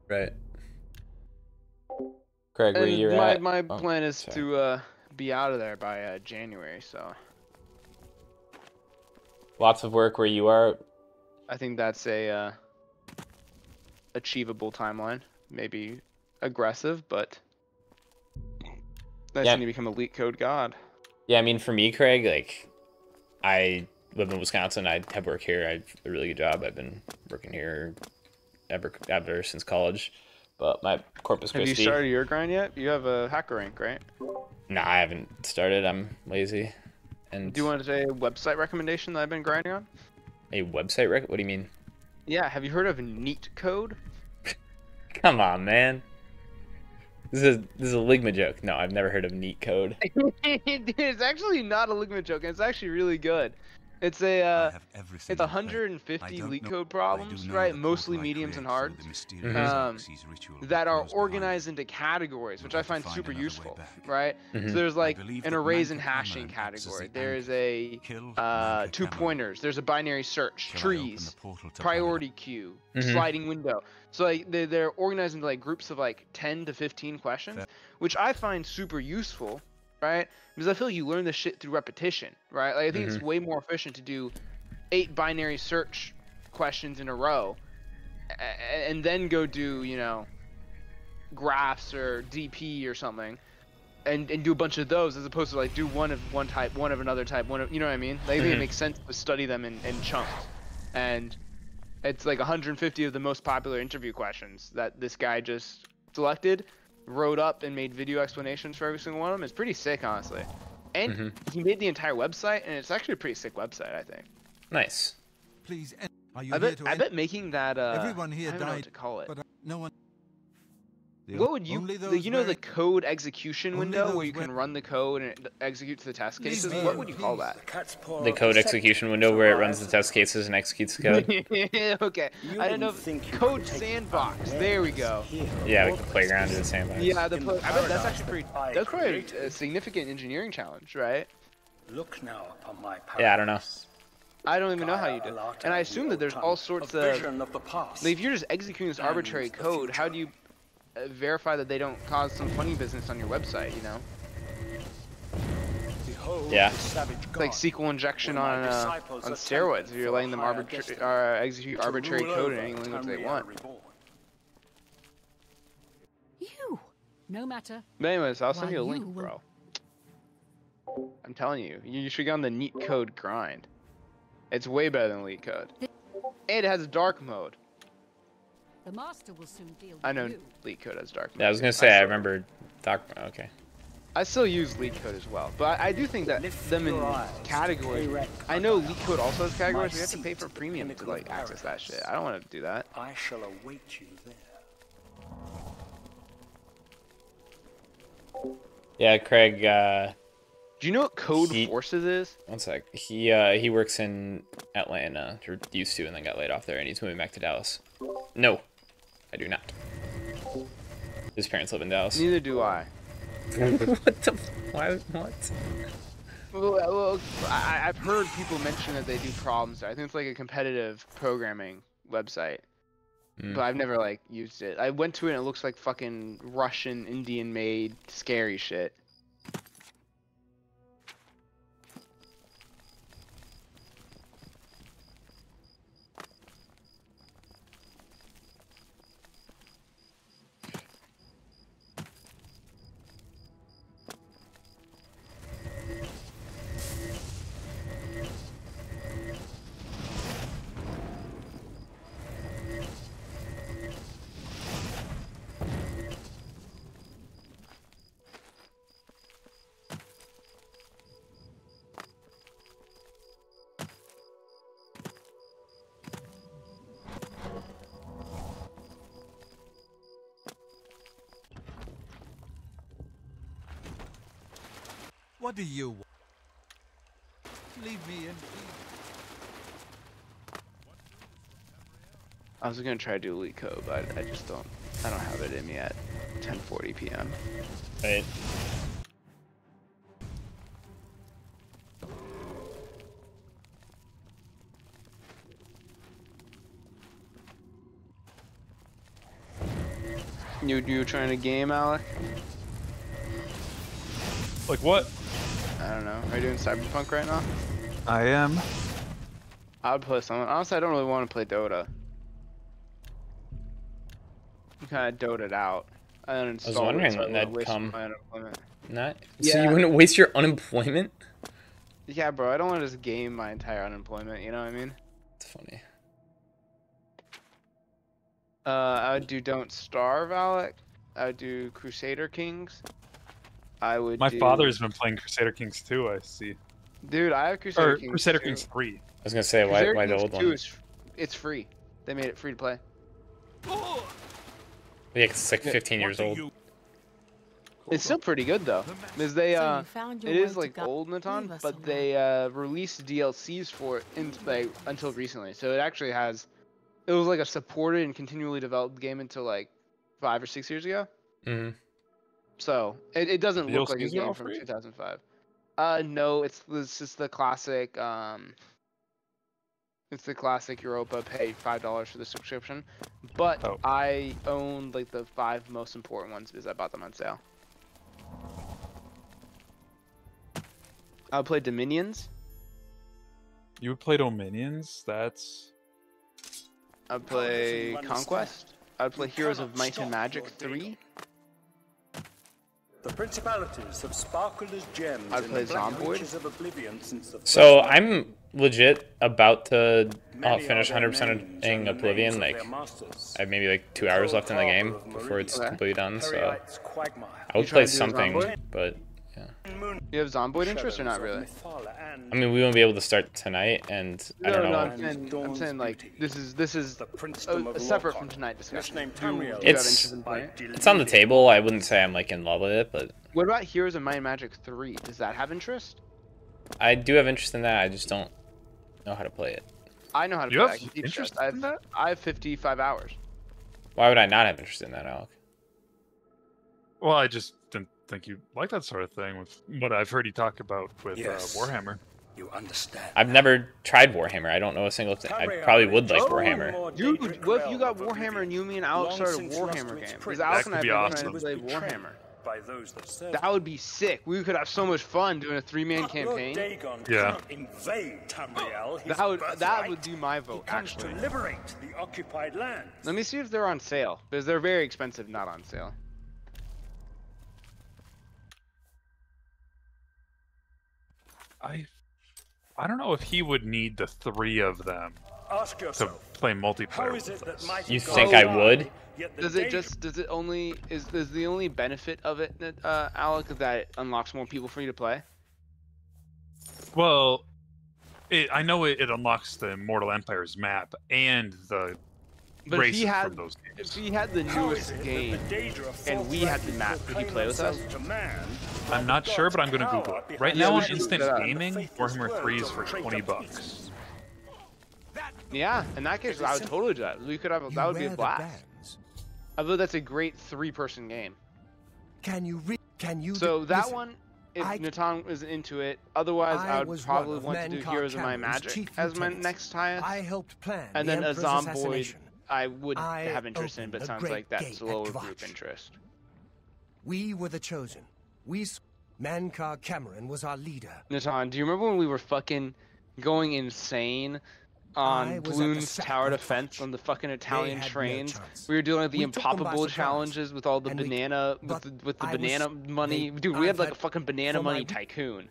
Right. Craig, where you're at? My plan is to be out of there by January, so. Lots of work where you are. I think that's a achievable timeline. Maybe aggressive, but nice to become a leak code god. Yeah, I mean, for me, Craig, like, I live in Wisconsin. I have work here. I have a really good job. I've been working here ever since college. But my Corpus Christi. Have you started your grind yet? You have a hacker rank, right? Nah, I haven't started. I'm lazy. And do you want to say a website recommendation that I've been grinding on? A website What do you mean? Yeah, have you heard of Neat Code? Come on, man. This is a Ligma joke. No, I've never heard of Neat Code. It's actually not a Ligma joke, and it's actually really good. It's a it's 150 leak code problems, right? Mostly mediums and hards, that are organized into categories, which I find super useful, right? So there's like an arrays and hashing category. There's a 2 pointers. There's a binary search, trees, priority queue, sliding window. So like they're organized into like groups of like 10 to 15 questions, which I find super useful. Right? Because I feel like you learn this shit through repetition, right? Like I think it's way more efficient to do 8 binary search questions in a row, and then go do, you know, graphs or DP or something, and do a bunch of those, as opposed to like do one of one type, one of another type, one of, you know what I mean? Like I think it makes sense to study them in chunks, and it's like 150 of the most popular interview questions that this guy just selected, wrote up and made video explanations for every single one of them. It's pretty sick, honestly. And he made the entire website, and it's actually a pretty sick website, I think. Nice. Please, I bet making that everyone here I don't know died, what to call it. but no one. What would you, you know, the code execution window where you can run the code and it executes the test cases? What would you call that? The code execution window where it runs the test cases and executes the code. Okay. I don't know. Code sandbox. There we go. Yeah, like the playground or the sandbox. Yeah, I bet that's actually pretty. That's probably a significant engineering challenge, right? Look now upon my power. Yeah, I don't know. I don't even know how you do. And I assume that there's all sorts of. Like, if you're just executing this arbitrary code, how do you verify that they don't cause some funny business on your website, you know? Yeah. It's like SQL injection on steroids. If you're letting them execute arbitrary code in any language they want. You, no matter. But anyways, I'll send you a link, bro. I'm telling you, you should get on the Neat Code grind. It's way better than Leak Code. And it has dark mode. The master will soon deal with I know you. Leak Code has dark mode. Yeah, I was gonna say I remember dark. Okay. I still use Leak Code as well, but I do think that them in categories. I know Leak Code also has categories. We have to pay for premium to like access that shit. I don't want to do that. I shall await you there. Yeah, Craig. Do you know what Code Forces is? One sec. He works in Atlanta, or used to, and then got laid off there, and he's moving back to Dallas. No, I do not. His parents live in Dallas. Neither do I. What the? Why? What? Well, I've heard people mention that they do problems there. I think it's like a competitive programming website, but I've never like used it. I went to it and it looks like fucking Russian, Indian-made scary shit. What do you want? Leave me in peace. I was gonna try to do elite code, but I just don't. I don't have it in me at 10:40 p.m. Right. You trying to game, Alec? Like what? I don't know. Are you doing Cyberpunk right now? I am. I would play something. Honestly, I don't really want to play Dota. I'm kind of doted out. I was wondering when that'd come. Not. Yeah. So you wouldn't waste your unemployment? Yeah, bro. I don't want to just game my entire unemployment. You know what I mean? It's funny. I would do Don't Starve, Alec. I would do Crusader Kings. I would. My father's been playing Crusader Kings 2. I see. Dude, I have Crusader Kings. Crusader 2. Kings 3. I was gonna say why the old one? It's free. They made it free to play. Yeah, it's like 15 years old. It's still pretty good though, because they it is like old Natan, but they released DLCs for it until recently. So it actually has. It was like a supported and continually developed game until like 5 or 6 years ago. Mm-hmm. So it doesn't look like a DLCs are game all from free? 2005. No, it's just the classic. It's the classic Europa. Pay $5 for the subscription, but I own like the 5 most important ones because I bought them on sale. I would play Dominions. You would play Dominions? That's... I'd play Conquest. I'd play Heroes of Might and Magic 3. The principalities have sparkled as gems I'd in play the black Zomboid. reaches of Oblivion since the So I'm legit about to finish 100%ing Oblivion. Like I have maybe like 2 hours left in the game before it's completely done. So I would play something, but yeah. You have Zomboid interest or not really? I mean, we won't be able to start tonight, and I don't know. I'm saying like this is a separate from tonight discussion. It's on the table. I wouldn't say I'm like in love with it, but what about Heroes of Might and Magic 3? Does that have interest? I do have interest in that. I just don't know how to play it. I know how to You play have it. I can teach interest you. in that? I have 55 hours. Why would I not have interest in that, Alec? Well, I just didn't think you like that sort of thing with what I've heard you talk about with Warhammer. You understand. I've never tried Warhammer. I don't know a single thing. I probably would like Warhammer. Dude, what if you got Warhammer and you, me, and Alex started a Warhammer game? Because Alex and I have been trying to play Warhammer. That would be sick. We could have so much fun doing a 3-man campaign. Yeah. That would be my vote, actually. To liberate the occupied land. Let me see if they're on sale, because they're very expensive not on sale. I don't know if he would need the 3 of them to play multiplayer with us. You think I would? Is the only benefit of it, Alec, that it unlocks more people for you to play? Well, I know it unlocks the Immortal Empires map and the races from those games. If he had the newest game and we had the map, could he play with us? I'm not sure, but I'm going to Google it. Right now on Instant Gaming, Warhammer 3 is for $20. Yeah, in that case, I would totally do that. We could have that would be a blast. I believe that's a great 3-person game. So that one, if Natan is into it, otherwise I would probably want to do Heroes of Might and Magic as my next highest. I helped plan and then a Emperor's Zomboid assassination. I would have interest in, but opened sounds the like great that's gate lower at group Kvatch. interest. We were the chosen. Mankar Cameron was our leader. Natan, do you remember when we were fucking going insane on Bloon's tower defense on the fucking Italian trains? We were doing like the impossible challenges with all the banana with the banana money. Dude, we had like a fucking banana money tycoon.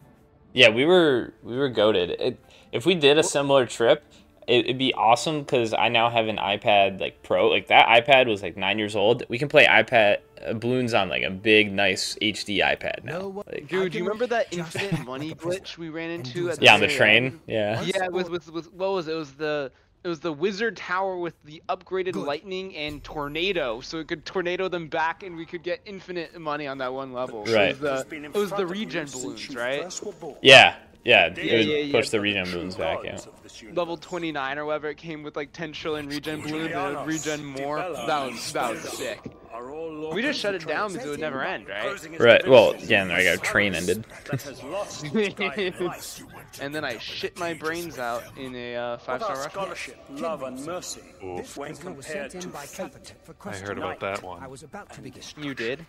Yeah, we were goated. If we did a similar trip, it'd be awesome because I now have an iPad like Pro. Like that iPad was like 9 years old. We can play iPad balloons on like a big, nice HD iPad now. Like, dude, do you remember that infinite money glitch we ran into? At on the train. Yeah. Yeah, with what was it? It was the It was the wizard tower with the upgraded lightning and tornado, so it could tornado them back, and we could get infinite money on that one level. Right. It was the regen balloons, right? Yeah, it would push the regen balloons back, yeah. Level 29 or whatever, it came with like 10 trillion regen balloons, and it would regen more. That was sick. We just shut it down because it would never end, right? Right, well, yeah, there you go, train ended. And then I shit my brains out in a 5-star rush. Scholarship, love, and mercy. When compared to fate. I heard about that one. You did?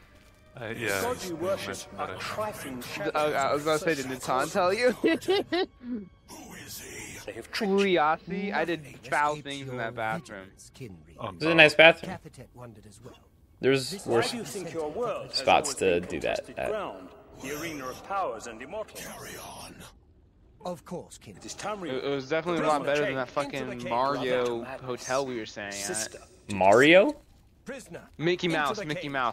Yeah. God you worship are trifling shadows. I was about to say, did Natan tell you? Uliasi, I did foul things in that bathroom. It was a nice bathroom. There's worse Why do you think your world has spots always to been do that contested at. ground, the arena of powers and immortals? Carry on. Of course, King. It is time It was definitely a lot better than that fucking Mario hotel we were staying at. Mario? Mickey Mouse.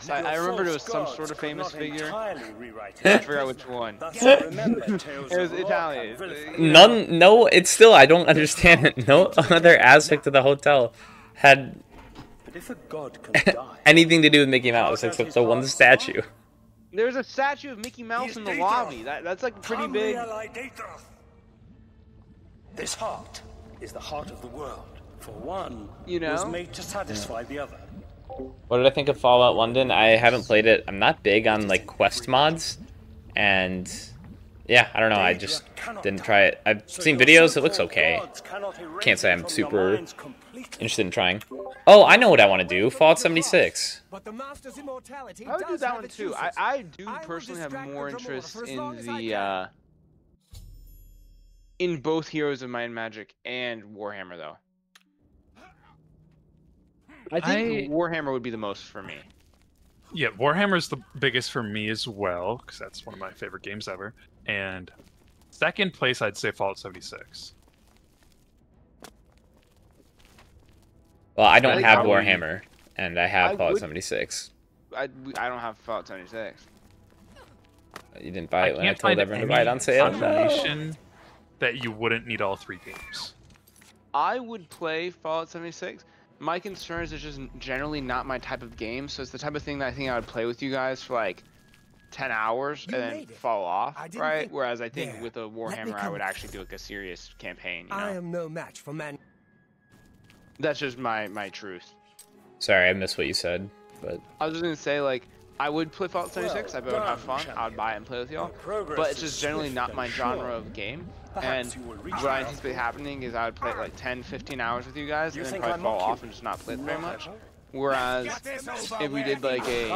I remember it was some sort of famous figure. I forgot which one. It was Italian. No, it's still, I don't understand it. No other aspect of the hotel had anything to do with Mickey Mouse except the one statue. There's a statue of Mickey Mouse in the lobby. That's like pretty big. This heart is the heart of the world. For one, you know, was made to satisfy the other. What did I think of Fallout London? I haven't played it. I'm not big on like quest mods, and yeah, I don't know. I just didn't try it. I've seen videos. It looks okay. Can't say I'm super interested in trying. Oh, I know what I want to do. Fallout 76. I would do that one too. I do personally have more interest in the in both Heroes of Might and Magic and Warhammer though. I think Warhammer would be the most for me. Yeah, Warhammer's the biggest for me as well, because that's one of my favorite games ever. And second place, I'd say Fallout 76. Well, I don't have Warhammer, and I have Fallout 76. I don't have Fallout 76. You didn't buy it when I told everyone to buy it on sale? Combination that you wouldn't need all three games. I would play Fallout 76. My concern is it's just generally not my type of game, so it's the type of thing that I think I would play with you guys for like 10 hours and then fall off, right? Whereas I think with a Warhammer, I would actually do like a serious campaign. You know? I am no match for man. That's just my truth. Sorry, I missed what you said, but I was just gonna say like I would play Fallout 76. I would have fun. I would buy it and play with y'all. But it's just generally not my genre of game. And what I anticipate happening is I would play it like 10, 15 hours with you guys and then probably fall off and just not play it very much. Whereas if we did like a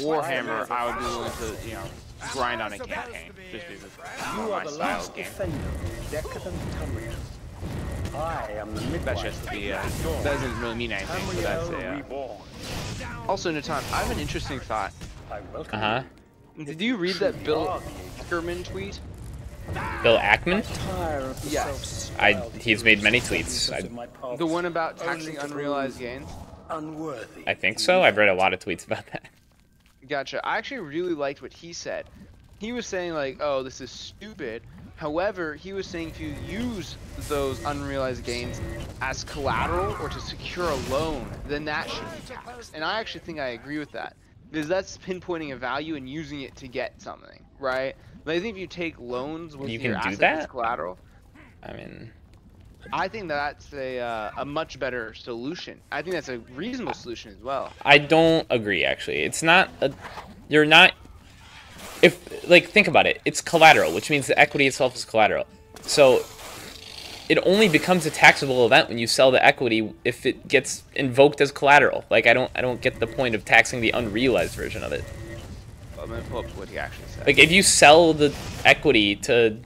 Warhammer, I would be willing to, you know, grind on a campaign just because it's my style of game. That's just the, that doesn't really mean anything, but that's a, Also, Natan, I have an interesting thought. Uh-huh. Did you read that Bill Ackerman tweet? Bill Ackman? Yes. He's made many tweets. The one about taxing unrealized gains? I think so. I've read a lot of tweets about that. Gotcha. I actually really liked what he said. He was saying like, oh, this is stupid. However, he was saying if you use those unrealized gains as collateral or to secure a loan, then that should be taxed. And I actually think I agree with that. Because that's pinpointing a value and using it to get something, right? But I think if you take loans with your asset as collateral, I mean, I think that's a much better solution. I think that's a reasonable solution as well. I don't agree, actually. It's not a... You're not... If, like, think about it. It's collateral, which means the equity itself is collateral. So, it only becomes a taxable event when you sell the equity if it gets invoked as collateral. Like, I don't get the point of taxing the unrealized version of it. Well, I'm gonna pull up what he actually said. Like, if you sell the equity to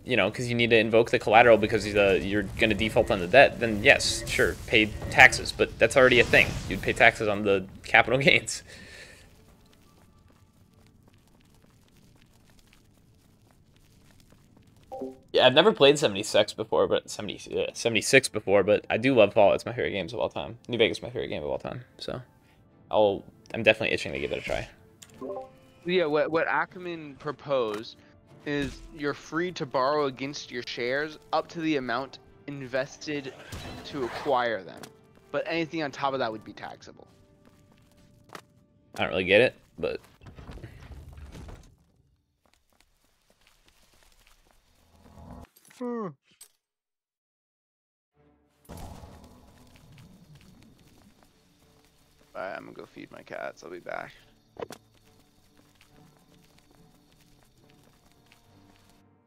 you know, because you need to invoke the collateral because you're going to default on the debt, then yes, sure, pay taxes. But that's already a thing. You'd pay taxes on the capital gains. Yeah, I've never played 76 before, but 76 before, but I do love Fallout. It's my favorite games of all time. New Vegas is my favorite game of all time, so I'm definitely itching to give it a try. Yeah, what Ackerman proposed is you're free to borrow against your shares up to the amount invested to acquire them, but anything on top of that would be taxable. I don't really get it, but Alright, I'm gonna go feed my cats. I'll be back.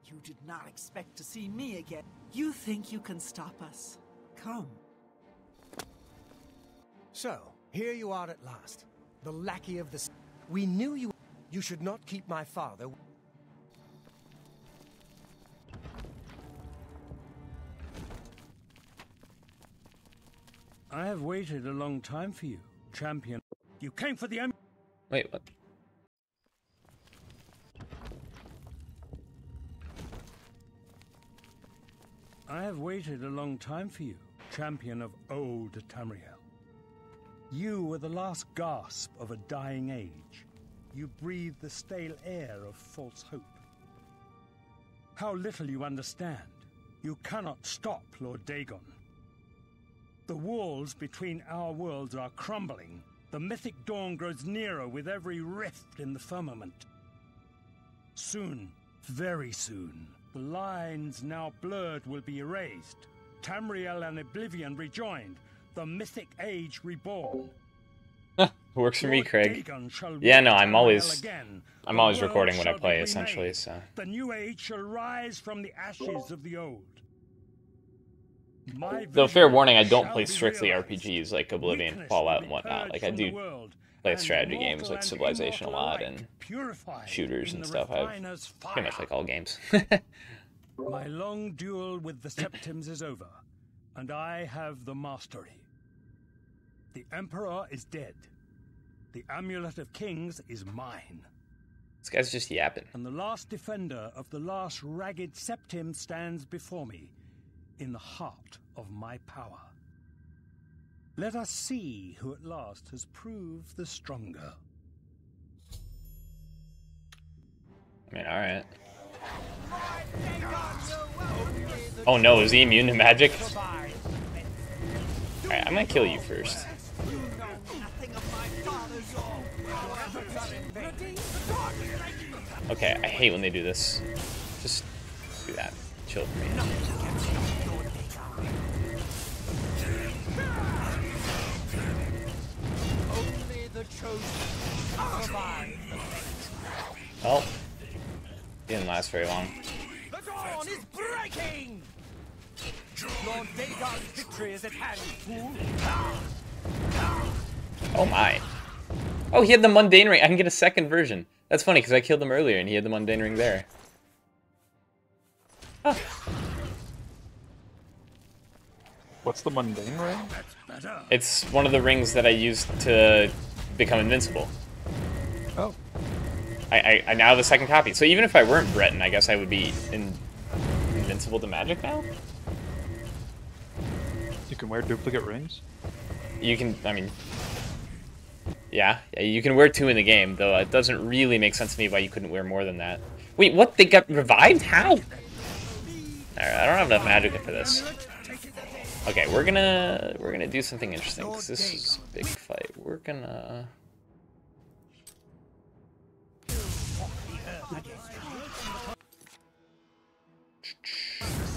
You did not expect to see me again. You think you can stop us? Come. So, here you are at last. The lackey of the... We knew you... You should not keep my father... I have waited a long time for you, champion. You came for the... Wait, what? I have waited a long time for you, champion of old Tamriel. You were the last gasp of a dying age. You breathed the stale air of false hope. How little you understand. You cannot stop Lord Dagon. The walls between our worlds are crumbling. The mythic dawn grows nearer with every rift in the firmament. Soon, very soon, the lines now blurred will be erased. Tamriel and Oblivion rejoined. The mythic age reborn. Works for me, Craig. Yeah, no, I'm always recording what I play, essentially, so. The new age shall rise from the ashes of the old. Though, fair warning, I don't play strictly RPGs like Oblivion, Fallout, and whatnot. Like, I do play strategy games like Civilization a lot, and shooters and stuff. I pretty much like all games. My long duel with the Septims is over, and I have the mastery. The Emperor is dead. The Amulet of Kings is mine. This guy's just yapping. And the last defender of the last ragged Septim stands before me, in the heart of my power. Let us see who at last has proved the stronger. I mean, alright. Oh no, is he immune to magic? Alright, I'm gonna kill you first. Okay, I hate when they do this. Just do that. Chill for me. Oh, didn't last very long. The dawn is breaking! Lord Dagon's victory is at hand, fool! Oh my. Oh, he had the mundane ring. I can get a second version. That's funny because I killed him earlier and he had the mundane ring there. Huh. What's the mundane ring? It's one of the rings that I used to become invincible. Oh. I now have a second copy. So even if I weren't Breton, I guess I would be invincible to magic now? You can wear duplicate rings? You can, I mean... Yeah, you can wear 2 in the game, though it doesn't really make sense to me why you couldn't wear more than that. Wait, what? They got revived? How? Alright, I don't have enough magic for this. Okay, we're gonna do something interesting, because this is a big fight. We're gonna...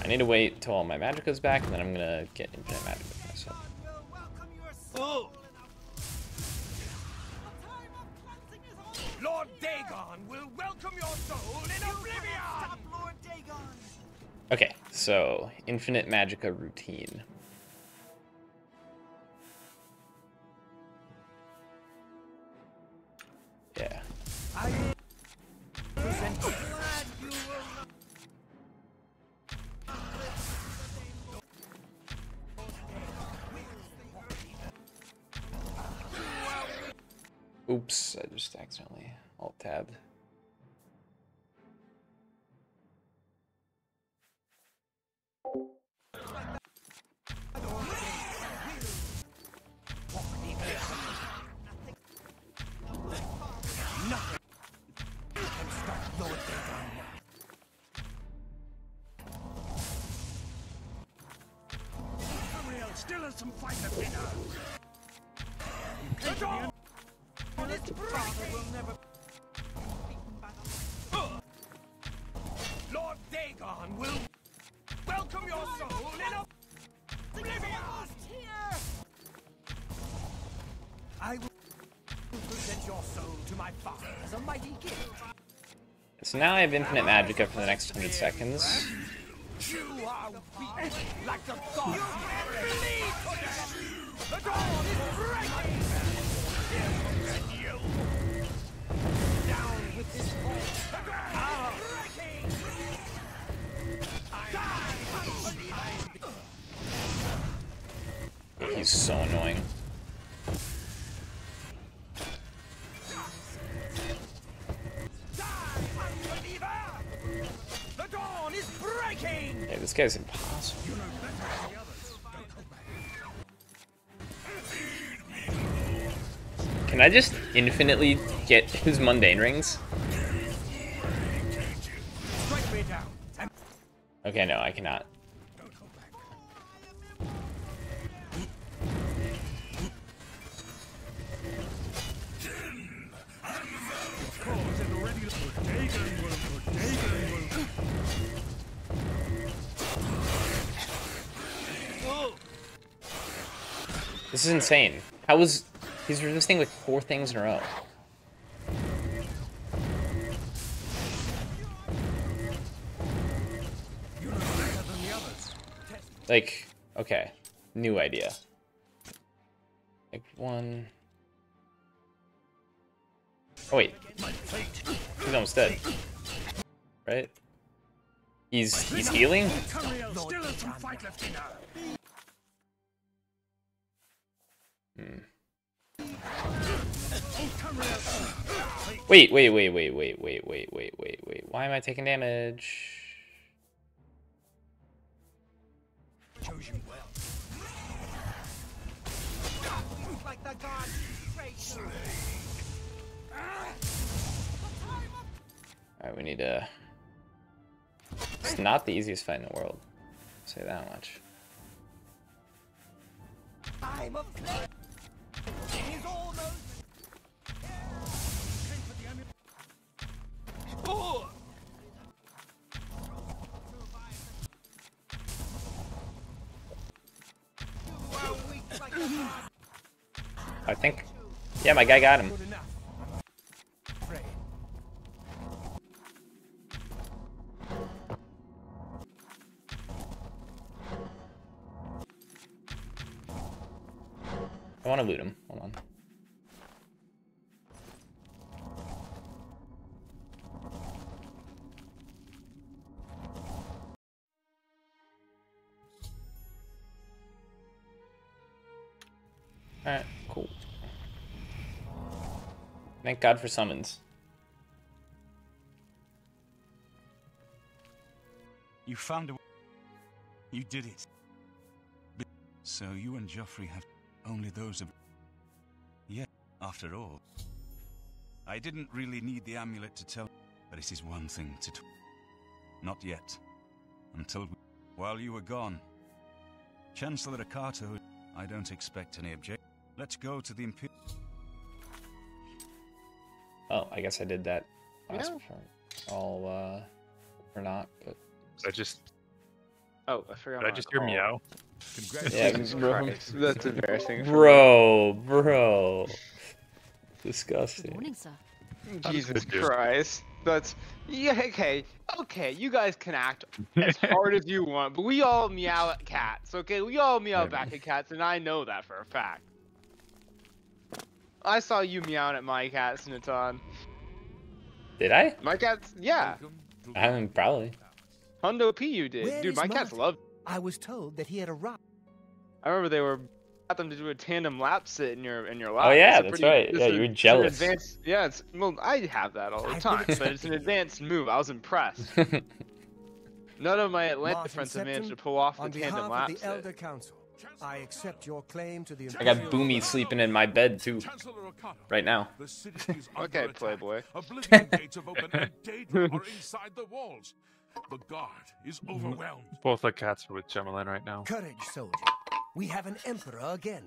I need to wait till all my magic is back, and then I'm gonna get infinite magic for myself. Oh. Lord Dagon will welcome your soul in Oblivion! Stop Lord Dagon! Okay, so infinite magicka routine. Yeah. Oops, I just accidentally alt-tabbed. some fight left in her. Lord Dagon will welcome your soul in Oblivion! I will present your soul to my father as a mighty gift. So now I have infinite magicka for the next 100 seconds. You are weak, like the gods. The dawn is breaking! And you down with this force. The dawn is breaking! He's so annoying. The dawn is breaking! Yeah, this guy's impossible. Can I just infinitely get his mundane rings? Strike me down. Okay, no, I cannot. This is insane. How was he's resisting like 4 things in a row? Like, okay, new idea. Like 1. Oh wait, he's almost dead, right? He's healing. Wait. Why am I taking damage? Chose you well. Like the gods. Alright, we need to... It's not the easiest fight in the world. I'll say that much. I'm a He's almost. Oh! I think... Yeah, my guy got him. I want to loot him. Hold on. Alright, cool. Thank God for summons. You found a... You did it. So you and Joffrey have only those of... Yeah, after all. I didn't really need the amulet to tell... But it is one thing to... Not yet. Until... While you were gone. Chancellor Akato, I don't expect any objection. Let's go to the Imperial... Oh, I guess I did that last part. All, or not, but... I just... Oh, I forgot. Did I just hear meow? Yeah, bro. That's embarrassing. Bro. Disgusting. Good morning, sir. Jesus Christ. That's... Yeah, okay, you guys can act as hard as you want, but we all meow at cats, okay? We all meow back at cats, and I know that for a fact. I saw you meowing at my cat, Snatan. Did I? My cats, yeah. I haven't, probably. Hundo P you did. Dude, my cats loved it. I was told that he had arrived. I remember they were got them to do a tandem lap sit in your lap. Oh yeah, that's right. Yeah, you were jealous. Yeah, it's well, I have that all the time, but it's an advanced move. I was impressed. None of my Atlanta friends have managed to pull off the tandem lap sit. Elder Council, I accept your claim to the I got Boomy sleeping in my bed too, right now. Okay, Playboy. Oblivion gates have opened and Daedra are inside the walls. The guard is overwhelmed. Both the cats are with Gemelin right now. Courage, soldier. We have an emperor again.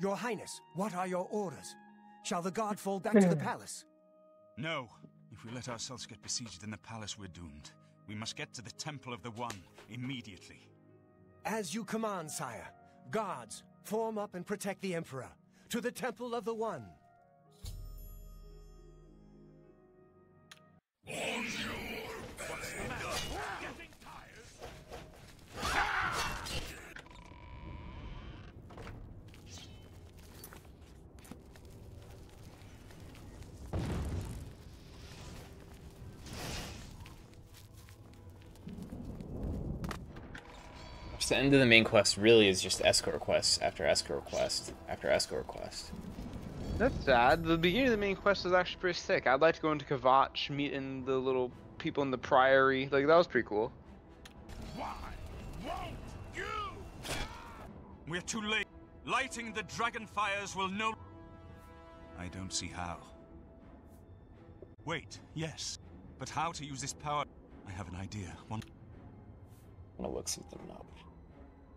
Your Highness, what are your orders? Shall the guard fall back to the palace? No. If we let ourselves get besieged in the palace, we're doomed. We must get to the Temple of the One immediately. As you command, sire. Guards, form up and protect the emperor. To the Temple of the One. The end of the main quest really is just escort quest after escort quest after escort quest. That's sad. The beginning of the main quest was actually pretty sick. I'd like to go into Kvatch, meeting the little people in the Priory. Like, that was pretty cool. Why won't you? We're too late. Lighting the dragon fires will no... I don't see how. Wait, yes. But how to use this power? I have an idea. I'm gonna look something up.